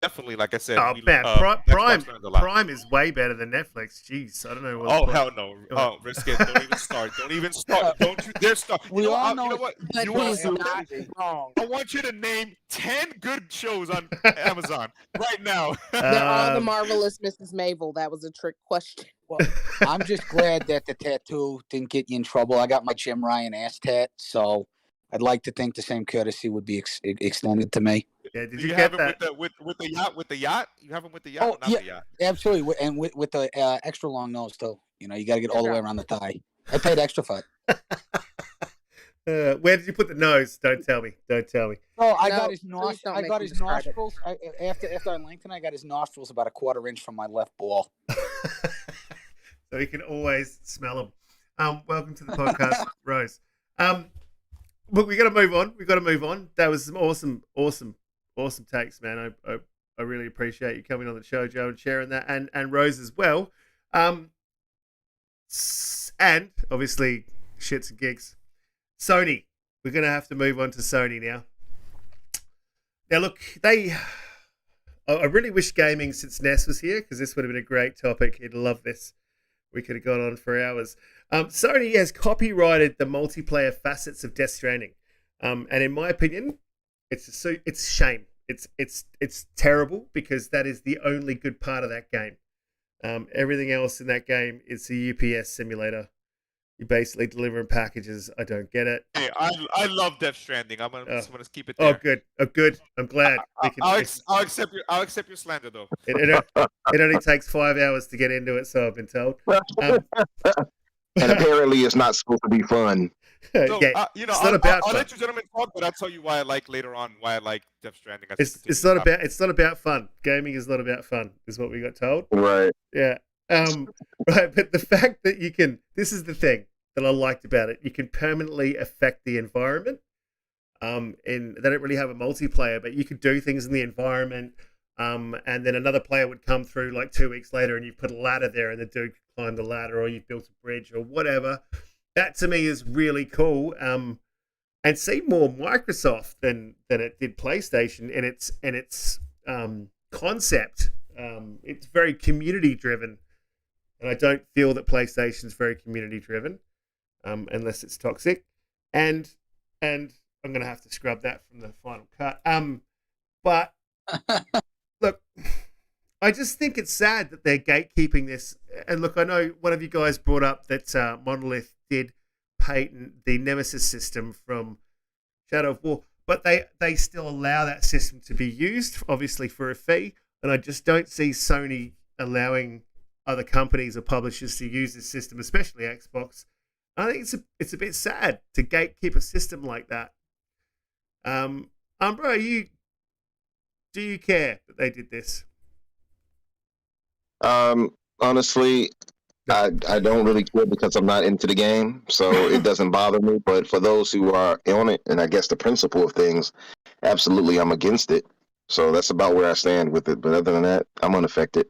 definitely, like I said. Oh, man, Prime is way better than Netflix. Jeez, I don't know. Oh, hell no. Oh, risk it. Don't even start. Don't even start. Don't you dare start. We all know. You know what? But You want he's something? not wrong. I want you to name 10 good shows on Amazon right now. They're all the marvelous Mrs. Mavel. That was a trick question. Well, I'm just glad that the tattoo didn't get you in trouble. I got my Jim Ryan ass tat, so I'd like to think the same courtesy would be extended to me. Yeah, did you you have get him that? with the yacht? With the yacht? You have him with the yacht? Oh, Or not yeah. the yacht? Absolutely, and with the extra long nose too. You got to get all the way around the thigh. I paid extra for it. Where did you put the nose? Don't tell me. Oh, I No, got his please don't I make got me his describe it. nostrils. After I lengthened, I got his nostrils about a quarter inch from my left ball. So you can always smell them. Welcome to the podcast, Rose. But we got to move on. That was some awesome takes, man. I really appreciate you coming on the show, Joe, and sharing that, and Rose as well. And obviously, shits and gigs. Sony. We're gonna have to move on to Sony now. Now, look, I really wish Gaming Since Ness was here because this would have been a great topic. He'd love this. We could have gone on for hours. Sony has copyrighted the multiplayer facets of Death Stranding, and in my opinion, it's shame. It's terrible because that is the only good part of that game. Everything else in that game is a UPS simulator. You're basically delivering packages. I don't get it. Hey, I love Death Stranding. I'm gonna keep it there. Oh, good. I'm glad. I'll accept your slander though. It only takes 5 hours to get into it, so I've been told. And apparently, it's not supposed to be fun. So, yeah, it's not about I'll fun. let you gentlemen talk, but I'll tell you why I like later on why I like Death Stranding. It's not about fun. Gaming is not about fun, is what we got told. Right. Yeah. Right, but the fact that you can, this is the thing that I liked about it. You can permanently affect the environment. And they don't really have a multiplayer, but you could do things in the environment. And then another player would come through like 2 weeks later, and you put a ladder there, and the dude could climb the ladder, or you've built a bridge, or whatever. That to me is really cool. And seemed more Microsoft than it did PlayStation in its concept. It's very community driven, and I don't feel that PlayStation's very community driven, unless it's toxic. And I'm going to have to scrub that from the final cut. But look, I just think it's sad that they're gatekeeping this. And look, I know one of you guys brought up that Monolith did patent the Nemesis system from Shadow of War, but they still allow that system to be used, obviously for a fee. And I just don't see Sony allowing other companies or publishers to use this system, especially Xbox. I think it's a bit sad to gatekeep a system like that. Umbra, do you care that they did this? Honestly, I don't really care because I'm not into the game, so it doesn't bother me. But for those who are on it, and I guess the principle of things, absolutely, I'm against it. So that's about where I stand with it. But other than that, I'm unaffected.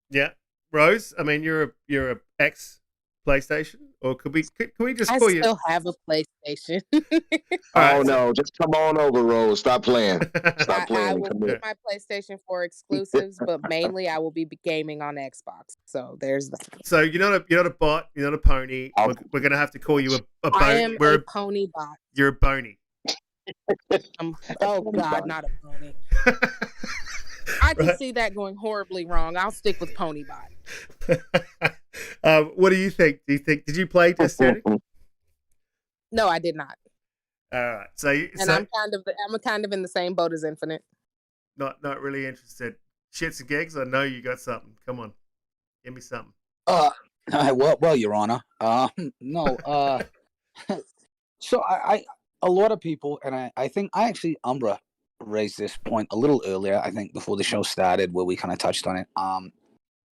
Yeah, Rose. I mean, you're a ex PlayStation, or could we just I call you? still have a PlayStation. Oh no, just come on over, Rose. Stop playing. Stop I playing. will Come get here. my PlayStation 4 exclusives, but mainly I will be gaming on Xbox. So there's that. So you're not a bot. You're not a pony. We're gonna have to call you a I am bone. a pony bot. You're a bony. Oh God, not a pony. I can see that going horribly wrong. I'll stick with pony bot. What do you think? Did you play Destiny? No, I did not. All right. I'm kind of in the same boat as Infinite. Not really interested. Shits and gigs. I know you got something. Come on, give me something. Well, Your Honor. No. So I a lot of people, and I think Umbra raised this point a little earlier. I think before the show started, where we kind of touched on it.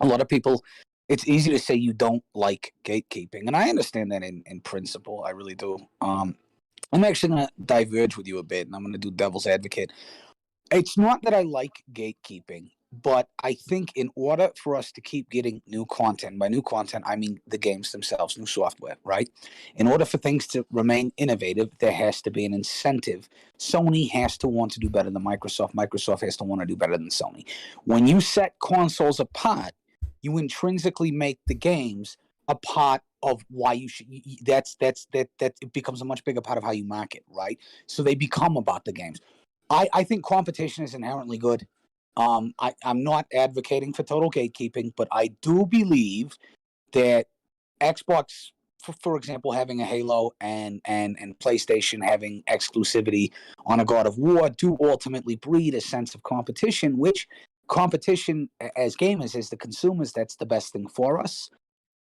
A lot of people. It's easy to say you don't like gatekeeping, and I understand that in principle. I really do. I'm actually going to diverge with you a bit, and I'm going to do devil's advocate. It's not that I like gatekeeping, but I think in order for us to keep getting new content, by new content, I mean the games themselves, new software, right? In order for things to remain innovative, there has to be an incentive. Sony has to want to do better than Microsoft. Microsoft has to want to do better than Sony. When you set consoles apart, you intrinsically make the games a part of why you should. That it becomes a much bigger part of how you market, right? So they become about the games. I think competition is inherently good. I'm not advocating for total gatekeeping, but I do believe that Xbox, for example, having a Halo and PlayStation having exclusivity on a God of War do ultimately breed a sense of competition, which competition as gamers, as the consumers, that's the best thing for us.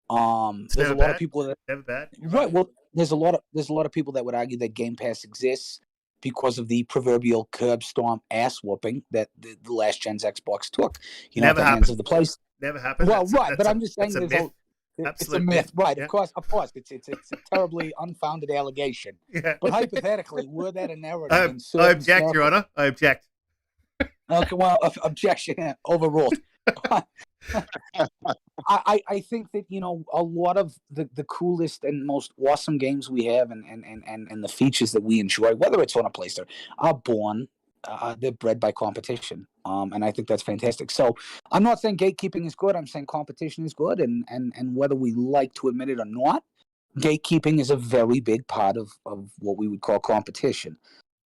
There's a lot of people that never bad. Right. Well, there's a lot of people that would argue that Game Pass exists because of the proverbial curb stomp ass whooping that the last gen's Xbox took. Never at the hands of the place. Never happened. Well, but I'm just saying it's a myth, right? Yeah. Of course, it's a terribly unfounded allegation. Yeah. But hypothetically, were that a narrative? I object, Your Honor. I object. Okay, well, objection overruled. I think that a lot of the coolest and most awesome games we have and the features that we enjoy, whether it's on a PlayStation, are born. They're bred by competition, and I think that's fantastic. So I'm not saying gatekeeping is good. I'm saying competition is good, and whether we like to admit it or not, gatekeeping is a very big part of what we would call competition.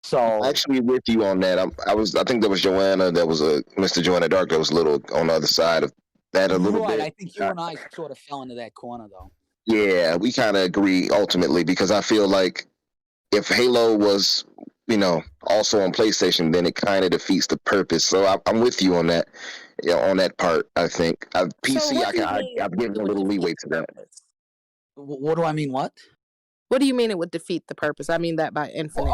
So Actually, with you on that, I think there was Joanna. That was Mr. Joanna Dark. That was a little on the other side of that a little bit. I think you and I sort of fell into that corner, though. Yeah, we kind of agree ultimately because I feel like if Halo was, also on PlayStation, then it kind of defeats the purpose. So I'm with you on that. On that part, I think PC. I've given a little leeway to that. What do I mean? What? What do you mean it would defeat the purpose? I mean that by infinite,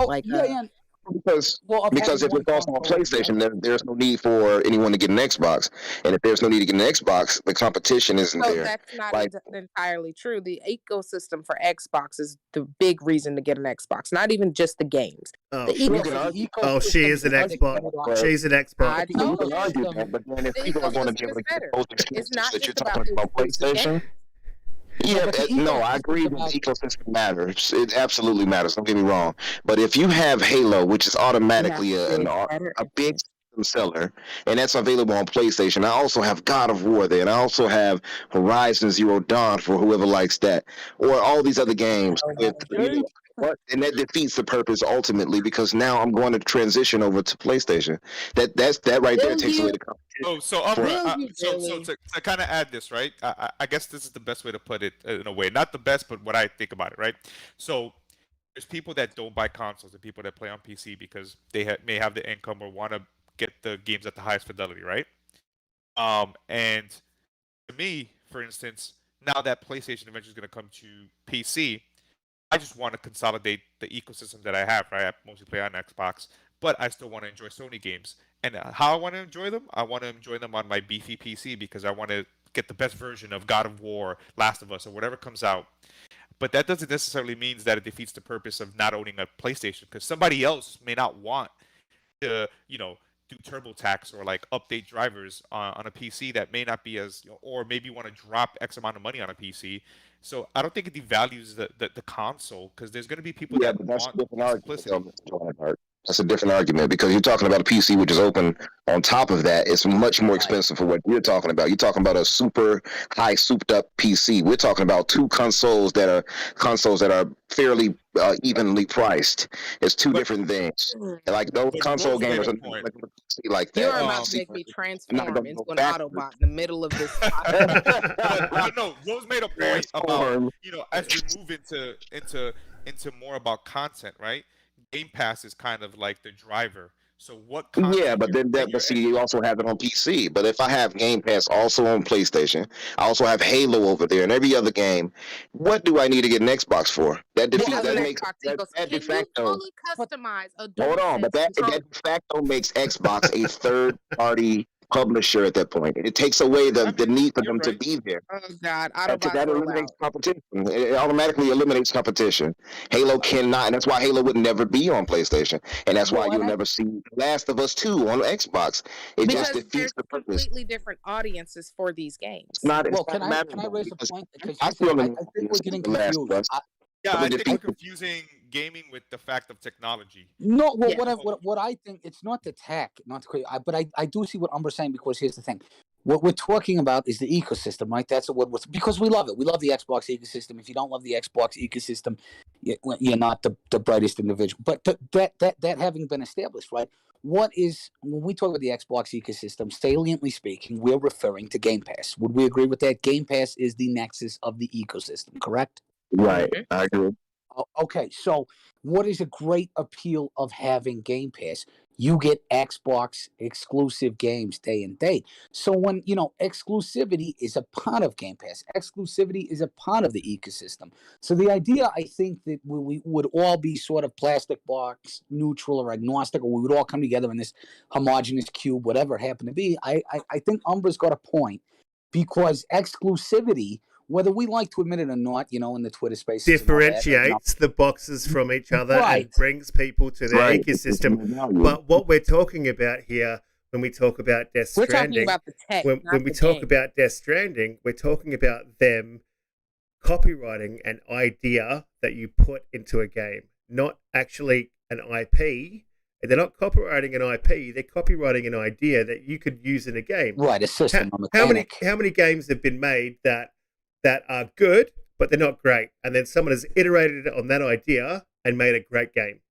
Because if it's also on PlayStation, then there's no need for anyone to get an Xbox. And if there's no need to get an Xbox, the competition isn't there. That's not entirely true. The ecosystem for Xbox is the big reason to get an Xbox, not even just the games. She is an Xbox. She's an Xbox. You can argue that, but then if people are going to be able to get those exclusives that you're talking about PlayStation. Yeah, no, I agree that the ecosystem matters. It absolutely matters. Don't get me wrong. But if you have Halo, which is automatically a big system seller, and that's available on PlayStation. I also have God of War there, and I also have Horizon Zero Dawn for whoever likes that, or all these other games. And that defeats the purpose ultimately, because now I'm going to transition over to PlayStation. That right there Will takes away you? the competition. Oh, so Umbra, Will you so really? to kind of add this, right? I guess this is the best way to put it in a way. Not the best, but what I think about it, right? So there's people that don't buy consoles and people that play on PC because they may have the income or want to get the games at the highest fidelity, right? And to me, for instance, now that PlayStation eventually is going to come to PC, I just want to consolidate the ecosystem that I have, right? I mostly play on Xbox, but I still want to enjoy Sony games. And how I want to enjoy them? I want to enjoy them on my beefy PC because I want to get the best version of God of War, Last of Us, or whatever comes out. But that doesn't necessarily mean that it defeats the purpose of not owning a PlayStation, because somebody else may not want to, do TurboTax or like update drivers on a PC that may not be as, or maybe want to drop X amount of money on a PC. So I don't think it devalues the console, because there's going to be people Yeah, that but that's a want different argument, simplicity. though, Mr. Lionheart. That's a different argument, because you're talking about a PC which is open. On top of that, it's much more expensive for what you're talking about. You're talking about a super high, souped up PC. We're talking about two consoles that are fairly evenly priced. It's two But different things. And like those but console Rose made gamers a are not point. going to see like You that. are On about Um, to PC. make me They're not transform going to into go an backwards. Autobot in the middle of this podcast. but no, Rose made a point about, Transform. as we move into more about content, right? Game Pass is kind of like the driver. So what Yeah, content but then that but you're see, you also have it on PC. But if I have Game Pass also on PlayStation, I also have Halo over there and every other game. What do I need to get an Xbox for? That defeats. Because of That the makes Xbox that de Can you facto. fully customize a Hold on, but DualSense that controller? de facto makes Xbox a third party publisher at that point. It takes away the I mean, need for you're them to right. be there. Oh God, So Autobots that roll eliminates out. competition. It automatically eliminates competition. Halo cannot, and that's why Halo would never be on PlayStation, and that's why Well, you'll and I, never see Last of Us 2 on Xbox. It just Because defeats there's the purpose. completely different audiences for these It's games. not. It's well, not can a I matter can of I that, raise a because point? Because I here's the feel thing, an I think we're getting The Last of confused. Us. Yeah, But I it think we're defeats confusing gaming with the fact of technology. No, well, Yeah. what I think, it's not the tech, not to, but I do see what Umber's saying, because here's the thing. What we're talking about is the ecosystem, right? That's what we're, because we love it. We love the Xbox ecosystem. If you don't love the Xbox ecosystem, you're not the brightest individual. But that having been established, right? When we talk about the Xbox ecosystem, saliently speaking, we're referring to Game Pass. Would we agree with that? Game Pass is the nexus of the ecosystem, correct? right. Mhm. I agree. Okay, so what is a great appeal of having Game Pass? You get Xbox exclusive games day and date. So when exclusivity is a part of Game Pass, exclusivity is a part of the ecosystem. So the idea, I think, that we would all be sort of plastic box neutral or agnostic, or we would all come together in this homogenous cube, whatever it happened to be. I think Umbra's got a point, because exclusivity, whether we like to admit it or not, in the Twitter spaces and all that, differentiates the boxes from each other and Right. brings people to their Right. ecosystem. But what we're talking about here, when we talk about Death We're talking Stranding, about the tech, when not we the talk game. about Death Stranding, we're talking about them copywriting an idea that you put into a game, not actually an IP. They're not copywriting an IP; they're copywriting an idea that you could use in a game. right, a system, a How mechanic. many games have been made that are good but they're not great, and then someone has iterated on that idea and made a great game?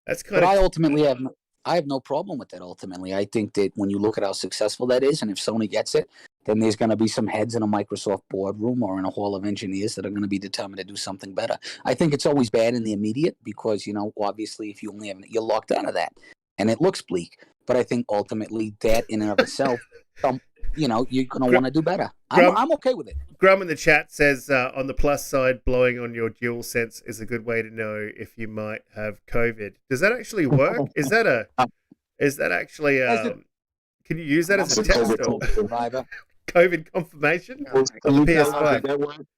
That's kind But I of ultimately have no problem with that. Ultimately, I think that when you look at how successful that is, and if Sony gets it, then there's going to be some heads in a Microsoft boardroom or in a hall of engineers that are going to be determined to do something better. I think it's always bad in the immediate, because obviously, if you only have, you're locked out of that, and it looks bleak. But I think ultimately that in and of itself, you're going to want to do better. I'm okay with it. Grum in the chat says, on the plus side, blowing on your DualSense is a good way to know if you might have COVID. Does that actually work? Is that actually can you use that as a test or survivor. COVID confirmation on the PS5?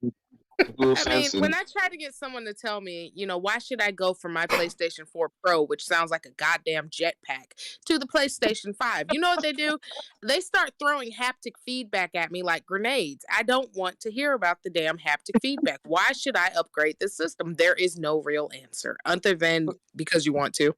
I mean, when I try to get someone to tell me, why should I go from my PlayStation 4 Pro, which sounds like a goddamn jetpack, to the PlayStation 5, you know what they do? They start throwing haptic feedback at me like grenades. I don't want to hear about the damn haptic feedback. Why should I upgrade this system? There is no real answer other than because you want to.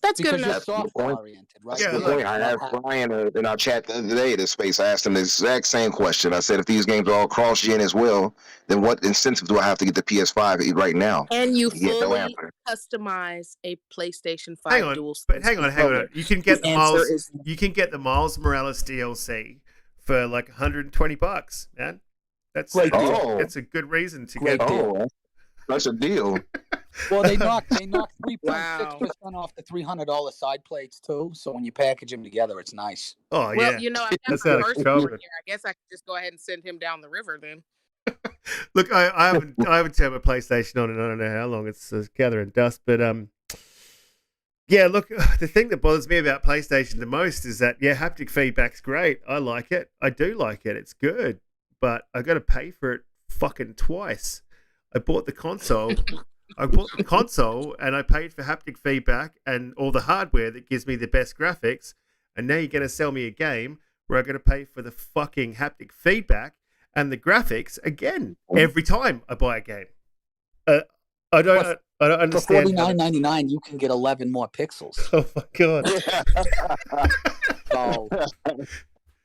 That's good because you're enough. software oriented, right? Yeah, Good look, point. I asked Brian in our chat the other day, this space. I asked him the exact same question. I said, if these games are all cross-gen as well, then what incentive do I have to get the PS5 right now? And you He had no fully answer. customize a PlayStation 5 hang on, DualSense but hang on. controller. You can get the answer Miles. is You can get the Miles Morales DLC for like $120, man. That's Great deal. Oh, That's a good reason to Great get. deal. oh, that's a deal. Well, they knocked 3.6% Wow. off the $300 side plates too. So when you package them together, it's nice. Oh well, yeah. you know, I've got That's my out of first control. one here. I guess I could just go ahead and send him down the river then. Look, I haven't turned my PlayStation on, and I don't know how long it's gathering dust. But yeah. Look, the thing that bothers me about PlayStation the most is that haptic feedback's great. I like it. I do like it. It's good, but I got to pay for it fucking twice. I bought the console. And I paid for haptic feedback and all the hardware that gives me the best graphics. And now you're going to sell me a game where I'm going to pay for the fucking haptic feedback and the graphics again every time I buy a game. I don't understand. For $49.99, you can get 11 more pixels. Oh my god! So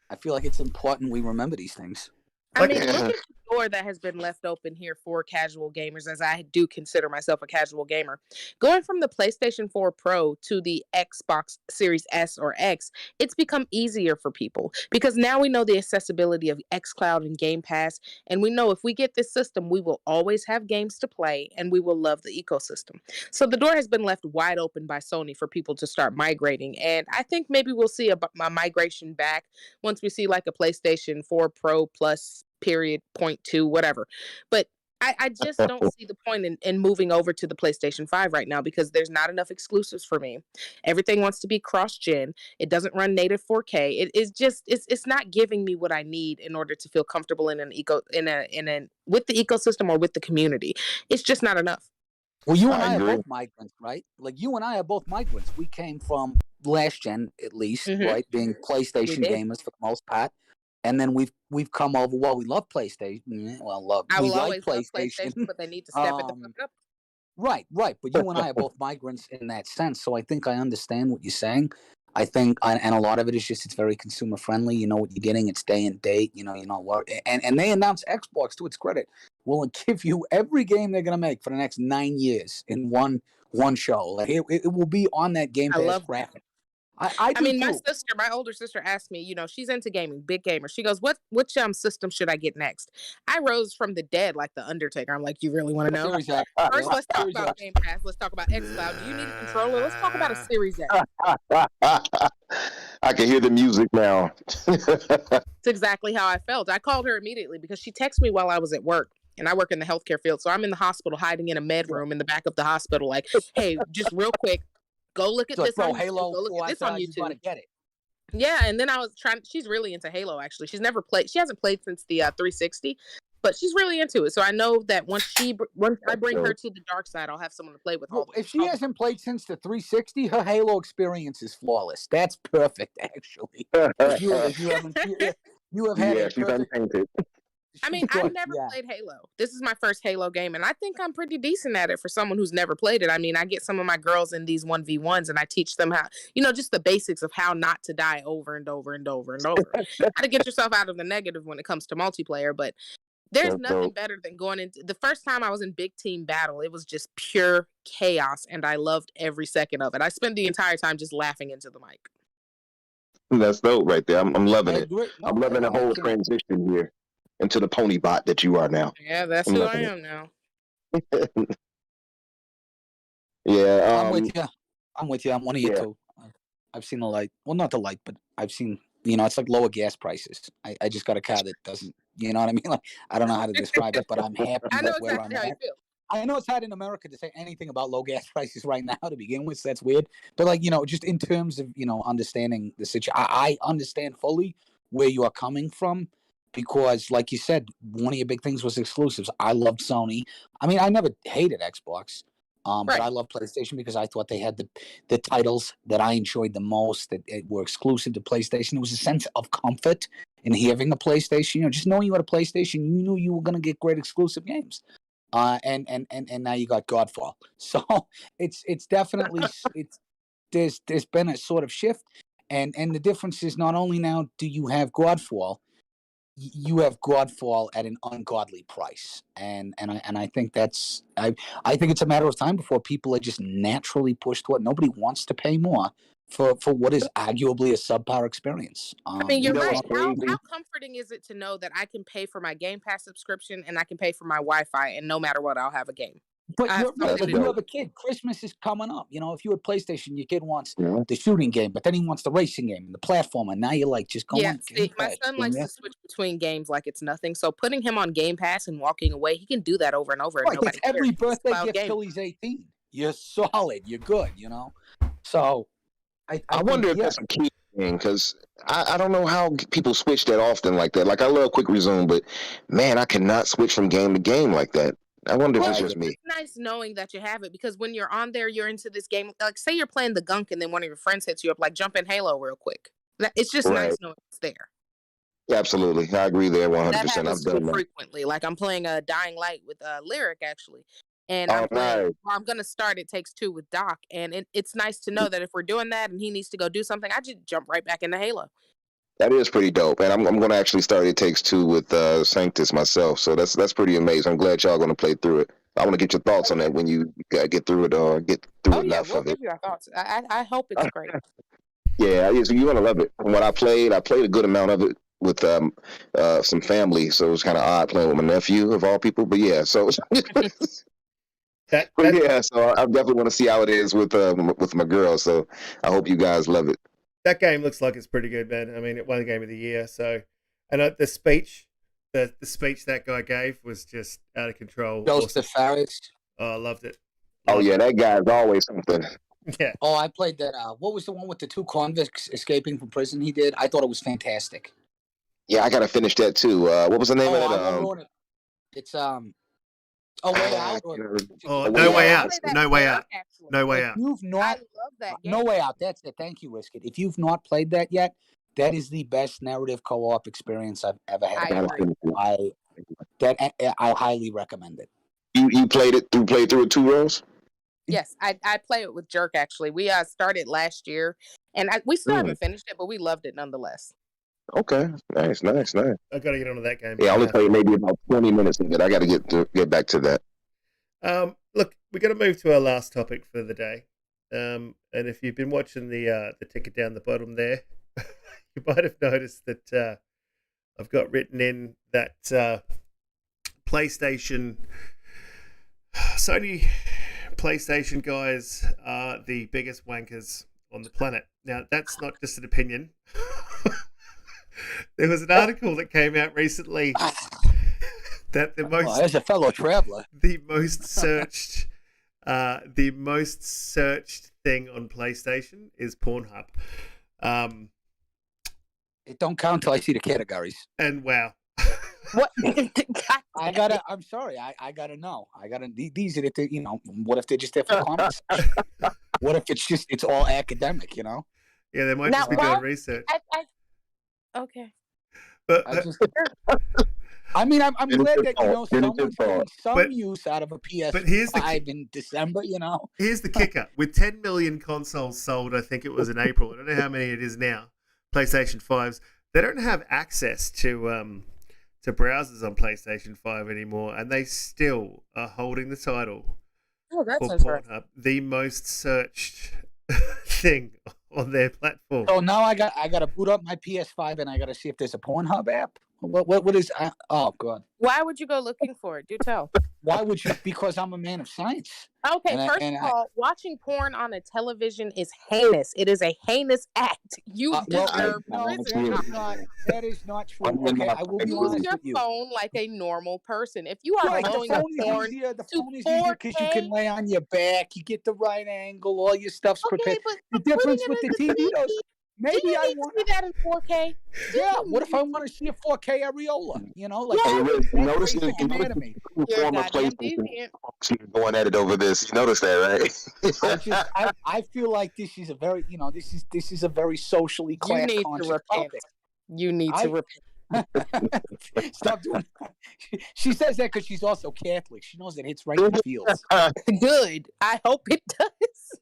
I feel like it's important we remember these things. I mean, look at the door that has been left open here for casual gamers, as I do consider myself a casual gamer. Going from the PlayStation 4 Pro to the Xbox Series S or X, it's become easier for people because now we know the accessibility of xCloud and Game Pass, and we know if we get this system, we will always have games to play, and we will love the ecosystem. So the door has been left wide open by Sony for people to start migrating, and I think maybe we'll see a migration back once we see like a PlayStation 4 Pro Plus period 0.2 whatever, but I just don't see the point in moving over to the PlayStation 5 right now because there's not enough exclusives for me. Everything wants to be cross-gen. It doesn't run native 4K. It's not giving me what I need in order to feel comfortable with the ecosystem or with the community. It's just not enough. Well, you and I I are agree. both migrants, right? Like you and I are both migrants. We came from last gen, at least, right? Being PlayStation gamers for the most part. And then we've come over. Well, we love PlayStation. Well, I will like always love PlayStation, but they need to step it the fuck up. Right. But you and I are both migrants in that sense. So I think I understand what you're saying. I think, and a lot of it is just it's very consumer friendly. You know what you're getting. It's day and date. You know what. And they announced Xbox to its credit will give you every game they're gonna make for the next 9 years in one show. Like it will be on that Game Pass graphic. I mean, my older sister asked me, she's into gaming, big gamer. She goes, which system should I get next? I rose from the dead like the Undertaker. I'm like, you really want to know? First, let's talk about Game Pass. Let's talk about xCloud. Do you need a controller? Let's talk about a Series X. I can hear the music now. It's exactly how I felt. I called her immediately because she texted me while I was at work. And I work in the healthcare field. So I'm in the hospital hiding in a med room in the back of the hospital. Like, hey, just real quick. Go look at this on Halo. Go look at this on YouTube. You gotta get it. Yeah, and then I was trying. She's really into Halo. Actually, she's never played. She hasn't played since the 360, but she's really into it. So I know that once I bring her to the dark side, I'll have someone to play with. If she hasn't played since the 360, her Halo experience is flawless. That's perfect, actually. If you haven't, you have had she's untainted. I mean, I've never played Halo. This is my first Halo game, and I think I'm pretty decent at it for someone who's never played it. I mean, I get some of my girls in these 1v1s, and I teach them how, just the basics of how not to die over and over and over and over. How to get yourself out of the negative when it comes to multiplayer, but there's nothing better than going into the first time I was in big team battle. It was just pure chaos, and I loved every second of it. I spent the entire time just laughing into the mic. That's dope right there. I'm loving it. I'm loving the whole transition here into the pony bot that you are now. Yeah, that's who I am now. Yeah, I'm with you. I'm one of you too. I've seen the light. Well, not the light, but I've seen. It's like lower gas prices. I just got a car that doesn't. You know what I mean? Like I don't know how to describe it, but I'm happy. I know where exactly I'm how you at. feel. I know it's hard in America to say anything about low gas prices right now to begin with. So that's weird. But like just in terms of understanding the situation, I understand fully where you are coming from. Because, like you said, one of your big things was exclusives. I loved Sony. I mean, I never hated Xbox, but I love PlayStation because I thought they had the titles that I enjoyed the most that were exclusive to PlayStation. There was a sense of comfort in having a PlayStation. Just knowing you had a PlayStation, you knew you were going to get great exclusive games. And now you got Godfall. So it's definitely there's been a sort of shift, and the difference is not only now do you have Godfall, you have Godfall at an ungodly price, and I think that's I think it's a matter of time before people are just naturally pushed toward. Nobody wants to pay more for what is arguably a subpar experience. I mean, you're know right. what's crazy? How comforting is it to know that I can pay for my Game Pass subscription and I can pay for my Wi-Fi, and no matter what, I'll have a game. But I have you're right. something But to you do. have a kid. Christmas is coming up. You know, if you had PlayStation, your kid wants Yeah. the shooting game, but then he wants the racing game and the platformer. Now you're like, just go Yeah, on. see, my son likes to switch between games like it's nothing. So putting him on Game Pass and walking away, he can do that over and over. And Right, nobody it's every cares. birthday Cloud gift game. till he's 18. You're solid. You're good. You know. So I wonder if that's a key thing, because I don't know how people switch that often like that. Like, I love quick resume, but man, I cannot switch from game to game like that. I wonder if Well, it's it's just me. nice knowing that you have it, because when you're on there, you're into this game. Like, say you're playing the Gunk and then one of your friends hits you up, like jump in Halo real quick. It's just Right. nice knowing it's there. Absolutely, I agree there 100%. That I've happens done too that. frequently. Like, I'm playing a Dying Light with Lyric actually, and Oh, I'm playing. nice. Or I'm gonna start It Takes Two with Doc, and it's nice to know that if we're doing that and he needs to go do something, I just jump right back into Halo. That is pretty dope, and I'm going to actually start It Takes Two with Sanctus myself. So that's pretty amazing. I'm glad y'all going to play through it. I want to get your thoughts on that when you get through it or get through Oh yeah, enough we'll of it. give you our thoughts. I hope it's great. Yeah, so you're gonna love it. From what I played a good amount of it with some family, so it was kind of odd playing with my nephew of all people. But yeah, so That, but yeah, so I definitely want to see how it is with my girl. So I hope you guys love it. that game looks like it's pretty good, man. I mean, it won the game of the year. So, and the speech that guy gave was just out of control. Joseph Faris. Oh, I loved it. Oh yeah, that guy's always something. Yeah. Oh, I played that. What was the one with the two convicts escaping from prison? He did. I thought it was fantastic. Yeah, I gotta finish that too. What was the name I of won't that? ruin it. It's A Way Out. Oh, Oh, No yeah, Way I Out. played that No Way there, Out. actually. No Way If Out. you've I not, love that game. No Way Out. That's it. Thank you, Risket. If you've not played that yet, that is the best narrative co-op experience I've ever had. I agree. I highly recommend it. You played through it 2 rows? Yes, I play it with Jerk actually. We started last year, and we still haven't finished it, but we loved it nonetheless. Okay, nice. I got to get onto that game. Yeah, I only played maybe about 20 minutes of it. I got to get back to that. Look, we're going to move to our last topic for the day. And if you've been watching the ticket down the bottom there, you might have noticed that I've got written in that Sony PlayStation guys are the biggest wankers on the planet. Now, that's not just an opinion. There was an article that came out recently that As a fellow traveler, the most searched thing on PlayStation is Pornhub. it don't count till I see the categories. And wow. What? I'm sorry. I gotta know. These are the what if they're just there for comments? What if it's all academic, Yeah, they might Now, just be why- doing research. Okay. But I'm glad that Finish someone's your getting some But- use out of a PS5 but here's the in December. Here's the kicker. With 10 million consoles sold, I think it was in April. I don't know how many it is now. PlayStation 5s. They don't have access to browsers on PlayStation 5 anymore, and they still are holding the title Oh, that's for interesting. Pornhub, the most searched thing on their platform. So now I got to boot up my PS5 and I got to see if there's a Pornhub app. What is? Oh God! Why would you go looking for it? Do tell. Why would you? Because I'm a man of science. Okay, first of all, watching porn on a television is heinous. It is a heinous act. You deserve prison. That is not true. I'm Okay, not- I will be Use honest your with you. phone like a normal person. If you are Right, the blowing up phone is porn, easier. The to phone is easier because you can 4K. lay on your back. You get the right angle. All your stuff's okay, prepared. but The putting difference it with in the TV, though, do maybe you I need want. to see that in 4K? Yeah. What if I want to see a 4K areola? Like Hey, Rick, you notice that's the crazy anatomy. You're a former goddamn PlayStation deviant. folks going at it over this. You notice that, right? I feel like this is a very this is a very socially You class need to conscious repent. topic. You need to repent. Stop doing that. She says that because she's also Catholic. She knows it hits right in the feels. Good. I hope it does.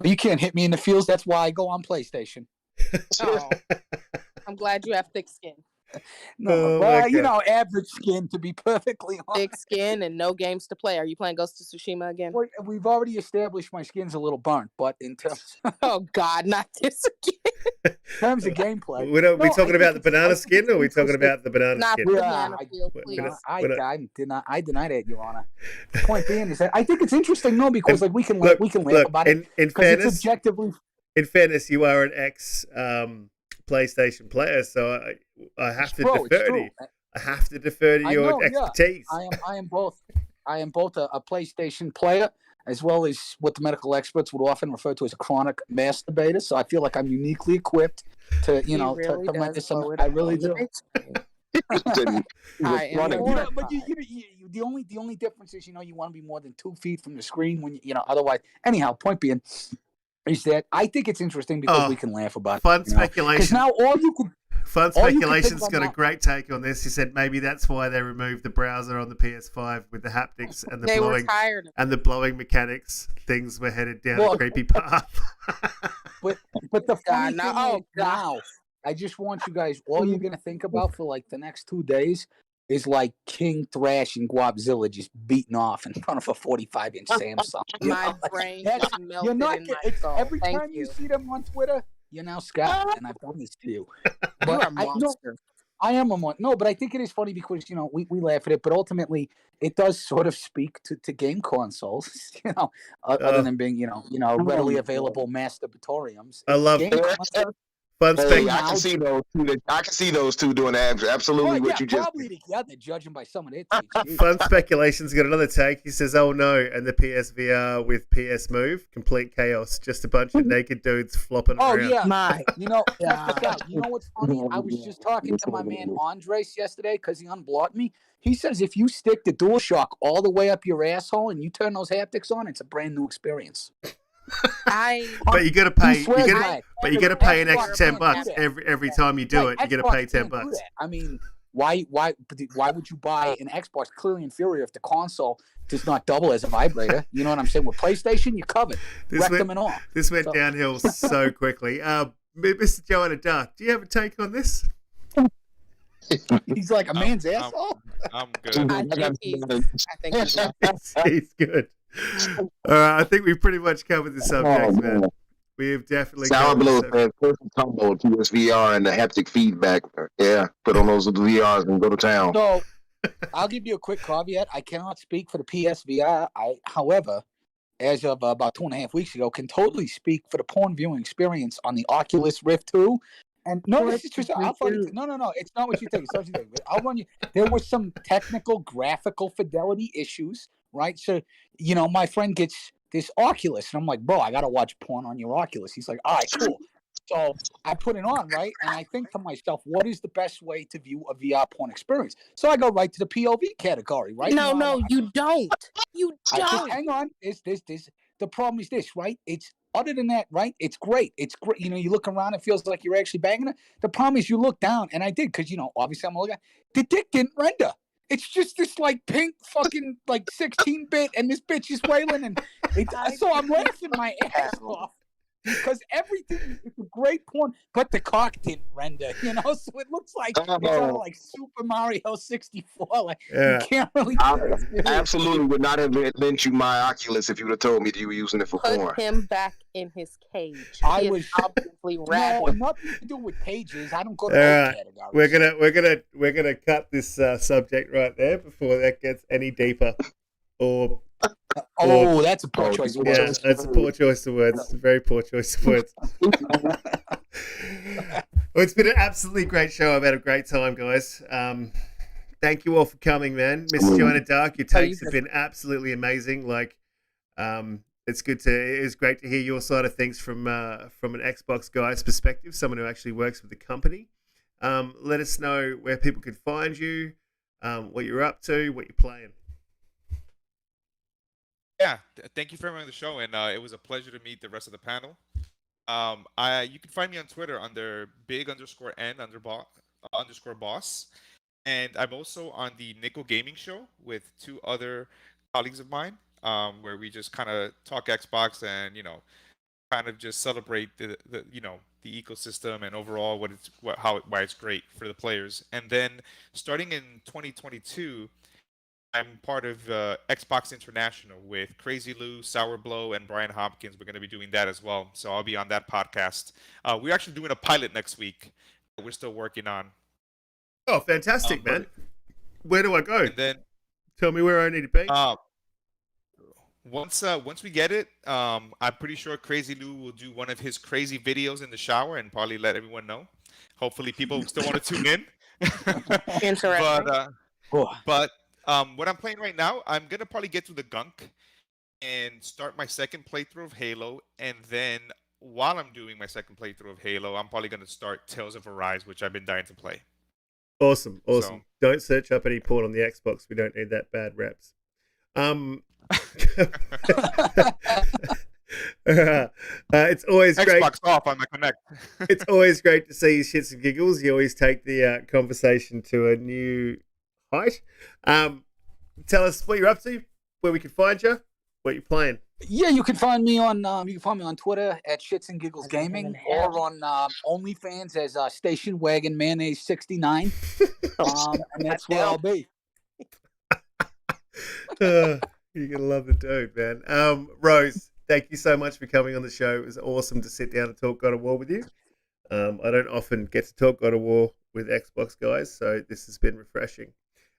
You can't hit me in the fields. That's why I go on PlayStation. Oh, I'm glad you have thick skin. No, Oh, well, my you God. know, average skin, to be perfectly honest. Thick skin and no games to play. Are you playing Ghost of Tsushima again? Well, we've already established my skin's a little burnt, but in terms Oh God, not this again. of gameplay, We no, talking I about think the it's- I banana think skin, it's or are we talking interesting. about the banana Not skin? the Yeah, banana I- field, We're please. not- I we're not- deny that, Your Honor. Point being is that I think it's interesting, no, because like we can laugh Look, about it in because it's fairness, objectively. you are an ex PlayStation player, so I have to Bro, it's defer to true. you. I have to defer to I your know, yeah. expertise. I am both. I am both a PlayStation player as well as what the medical experts would often refer to as a chronic masturbator. So I feel like I'm uniquely equipped to, He really to does render some. blow it I up really on the do. big screen. I I am You know, but horrified. the only difference is, you want to be more than 2 feet from the screen when otherwise. Anyhow, point being is that I think it's interesting because we can laugh about Fun it. Because speculation. now all you could. Fun all you can think Speculation's about got a now- great take on this. He said maybe that's why they removed the browser on the PS5 with the haptics and the They were blowing tired of and the blowing mechanics. Things were headed down a Look. creepy path. But the funny now- thing oh, is God. now, I just want you guys, all you're gonna think about for like the next 2 days is like King Thrash and Guapzilla just beating off in front of a 45-inch Samsung. My brain that's- just You're melted not. in my It's soul. every Thank time you you. see them on Twitter, you're now Scott, and I've done this to you. But You are a I, no, monster. I am a no, but I think it is funny because we laugh at it, but ultimately it does sort of speak to game consoles, other than being readily available masturbatoriums. I love game consoles. Fun Hey, spec. I can see those. I can see those two doing absolutely Well, what yeah, you just. probably together, judging by some of their takes. Fun Speculation's got another take. He says, "Oh no!" And the PSVR with PS Move, complete chaos. Just a bunch of naked dudes flopping Oh around. yeah, My check this out. You know what's funny? I was just talking to my man Andres yesterday because he unblocked me. He says if you stick the DualShock all the way up your asshole and you turn those haptics on, it's a brand new experience. But you got to pay. He swears You by it. but you got to pay an Xbox extra can't $10 do that. every time you do it. You got to pay Xbox can't $10. do that. I mean, why would you buy an Xbox? Clearly inferior if the console does not double as a vibrator. You know what I'm saying? With PlayStation, you're covered. Wreck them and all. This went downhill so quickly. Mr. Joanna Dark, do you have a take on this? He's like a man's asshole. I'm good. I think He's good. All right, I think we pretty much covered the subject, man. We have definitely Sour covered Blow the says perfect combo PSVR and the haptic feedback. Yeah, put on those VRs and go to town. So, I'll give you a quick caveat. I cannot speak for the PSVR. However, as of about 2.5 weeks ago, can totally speak for the porn viewing experience on the Oculus Rift 2. And no, this is true. No, it's not what you think. It's not what you think. I'll run you. There were some technical, graphical fidelity issues, right? So, my friend gets this Oculus, and I'm like, bro, I gotta watch porn on your Oculus. He's like, all right, cool. So I put it on, right? And I think to myself, what is the best way to view a VR porn experience? So I go right to the POV category, right? No, you don't. You don't. Hang on. This. The problem is this, right? It's other than that, right? It's great. It's great. You look around, it feels like you're actually banging it. The problem is you look down, and I did because obviously I'm a little guy. The dick didn't render. It's just this like pink fucking like 16-bit, and this bitch is wailing, and so I'm laughing my ass off. Because everything is a great porn, but the cock didn't render, so it looks like it's all like Super Mario 64. Like you can't really. I absolutely would not have lent you my Oculus if you would have told me that you were using it for porn. Put him back in his cage. I He is was obviously No, rabid. nothing to do with cages. I don't go to those categories. We're gonna cut this subject right there before that gets any deeper. That's a poor choice of words. Yeah, that's a poor choice of words. It's a very poor choice of words. Well, it's been an absolutely great show. I've had a great time, guys. Thank you all for coming, man. Miss Joanna Dark, your takes have been absolutely amazing. Like, it's great to hear your side of things from an Xbox guy's perspective, someone who actually works with the company. Let us know where people can find you, what you're up to, what you're playing. Yeah, thank you for having me on the show, and it was a pleasure to meet the rest of the panel. You can find me on Twitter under big_n_boss, and I'm also on the Nickel Gaming Show with 2 other colleagues of mine. where we just kind of talk Xbox and kind of just celebrate the the ecosystem and overall why it's great for the players. And then starting in 2022, I'm part of Xbox International with Crazy Lou, Sour Blow, and Brian Hopkins. We're going to be doing that as well, so I'll be on that podcast. We're actually doing a pilot next week that we're still working on. Oh, fantastic, man! Where do I go? And then tell me where I need to be. Once we get it, I'm pretty sure Crazy Lou will do one of his crazy videos in the shower and probably let everyone know. Hopefully, people still want to tune in. Interesting. But what I'm playing right now, I'm gonna probably get through the Gunk and start my second playthrough of Halo, and then while I'm doing my second playthrough of Halo, I'm probably gonna start Tales of Arise, which I've been dying to play. Awesome. Don't search up any porn on the Xbox. We don't need that bad reps. It's always great. Xbox off on my Connect. It's always great to see shits and giggles. You always take the conversation to a new height. Tell us what you're up to, where we can find you, what you're playing. Yeah, you can find me on Twitter at Shits and Giggles Gaming, or on OnlyFans as Station Wagon Mayonnaise 69. And that's where I'll be. You're gonna love the dude, man. Rose, thank you so much for coming on the show. It was awesome to sit down and talk God of War with you. I don't often get to talk God of War with Xbox guys, so this has been refreshing.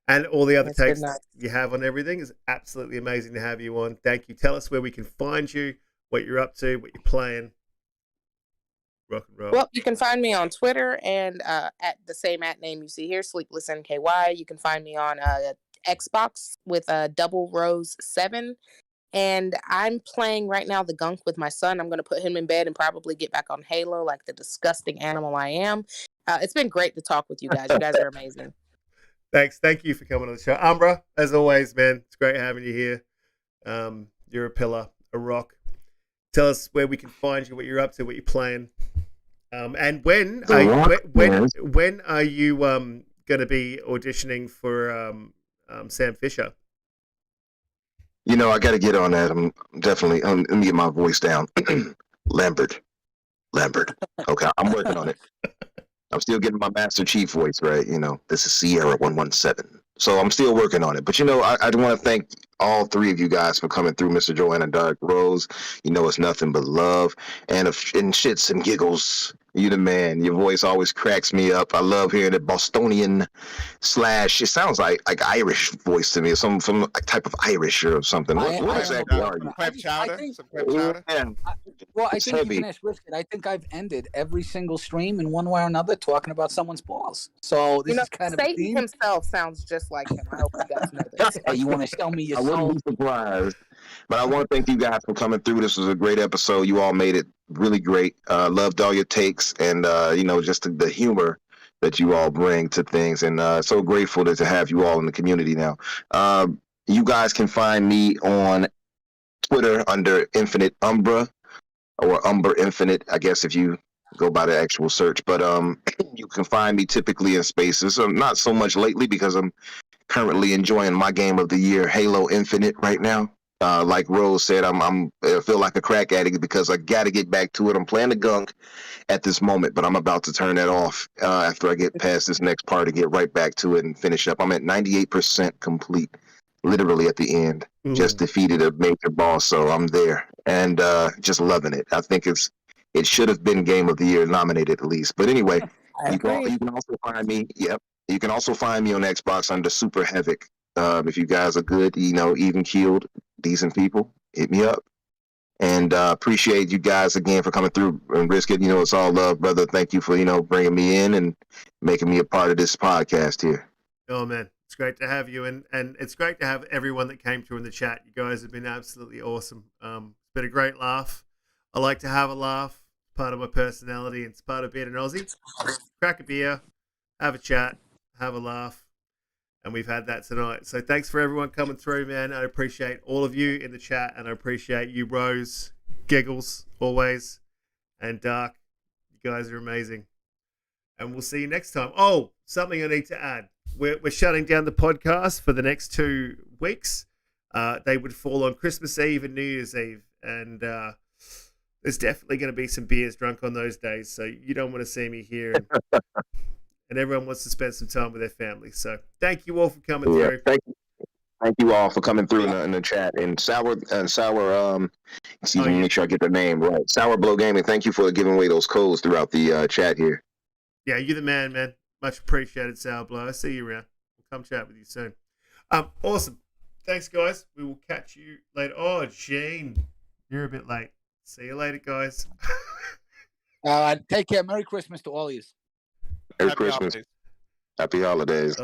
And all the other takes you have on everything is absolutely amazing to have you on. Thank you. Tell us where we can find you, what you're up to, what you're playing. Rock and roll. Well, you can find me on Twitter and at the same @name you see here, Sleepless NKY. You can find me on Xbox with Double Rose 7. And I'm playing right now the Gunk with my son. I'm going to put him in bed and probably get back on Halo like the disgusting animal I am. It's been great to talk with you guys. You guys are amazing. Thanks. Thank you for coming on the show. Umbra, as always, man, it's great having you here. You're a pillar, a rock. Tell us where we can find you, what you're up to, what you're playing. And when are you going to be auditioning for Sam Fisher? I got to get on that. I'm definitely, let me get my voice down. Lambert. Okay, I'm working on it. I'm still getting my Master Chief voice, right? This is Sierra 117. So I'm still working on it. But, I want to thank all three of you guys for coming through, Mr. Joanna Dark Rose. It's nothing but love. And shits and giggles, you the man. Your voice always cracks me up. I love hearing it. Bostonian / it sounds like Irish voice to me, some type of Irish or something. What exactly are you? Crab chowder? Some crab chowder? Well, I think you can ask Brisket. I think I've ended every single stream in one way or another talking about someone's balls. So this is kind of a Satan theme. himself sounds just like him. I hope you guys know this. Hey, you want to sell me your I soul? wouldn't be surprised. But I want to thank you guys for coming through. This was a great episode. You all made it really great. Loved all your takes and, just the humor that you all bring to things. And so grateful to have you all in the community now. You guys can find me on Twitter under EternalUmbra or Umber Infinite, I guess, if you go by the actual search. But you can find me typically in spaces. Not so much lately because I'm currently enjoying my game of the year, Halo Infinite, right now. Like Rose said, I feel like a crack addict because I got to get back to it. I'm playing the Gunk at this moment, but I'm about to turn that off after I get past this next part and get right back to it and finish up. I'm at 98% complete, literally at the end. Just defeated a major boss, so I'm there and just loving it. I think it should have been Game of the Year nominated at least. But anyway, you can also find me. Yep. You can also find me on Xbox under Superhavoc. If you guys are good, even keeled, decent people, hit me up. And appreciate you guys again for coming through. And Brisket, it's all love, brother. Thank you for, bringing me in and making me a part of this podcast here. Oh, man. It's great to have you. And it's great to have everyone that came through in the chat. You guys have been absolutely awesome. It's been a great laugh. I like to have a laugh. Part of my personality. It's part of being an Aussie. Crack a beer, have a chat, have a laugh. And we've had that tonight. So thanks for everyone coming through, man. I appreciate all of you in the chat. And I appreciate you, Rose, Giggles, always. And Dark. You guys are amazing. And we'll see you next time. Oh, something I need to add. We're shutting down the podcast for the next 2 weeks. they would fall on Christmas Eve and New Year's Eve. And there's definitely going to be some beers drunk on those days. So you don't want to see me here. And everyone wants to spend some time with their family. So thank you all for coming through. Thank you all for coming through in the chat. And Sour, excuse me, make sure I get the name right. Sour Blow Gaming, thank you for giving away those codes throughout the chat here. Yeah, you're the man, man. Much appreciated, Sour Blow. I see you around. We'll come chat with you soon. Awesome. Thanks, guys. We will catch you later. Oh, Gene, you're a bit late. See you later, guys. Take care. Merry Christmas to all of you. Merry Christmas. Holidays. Happy holidays. Oh,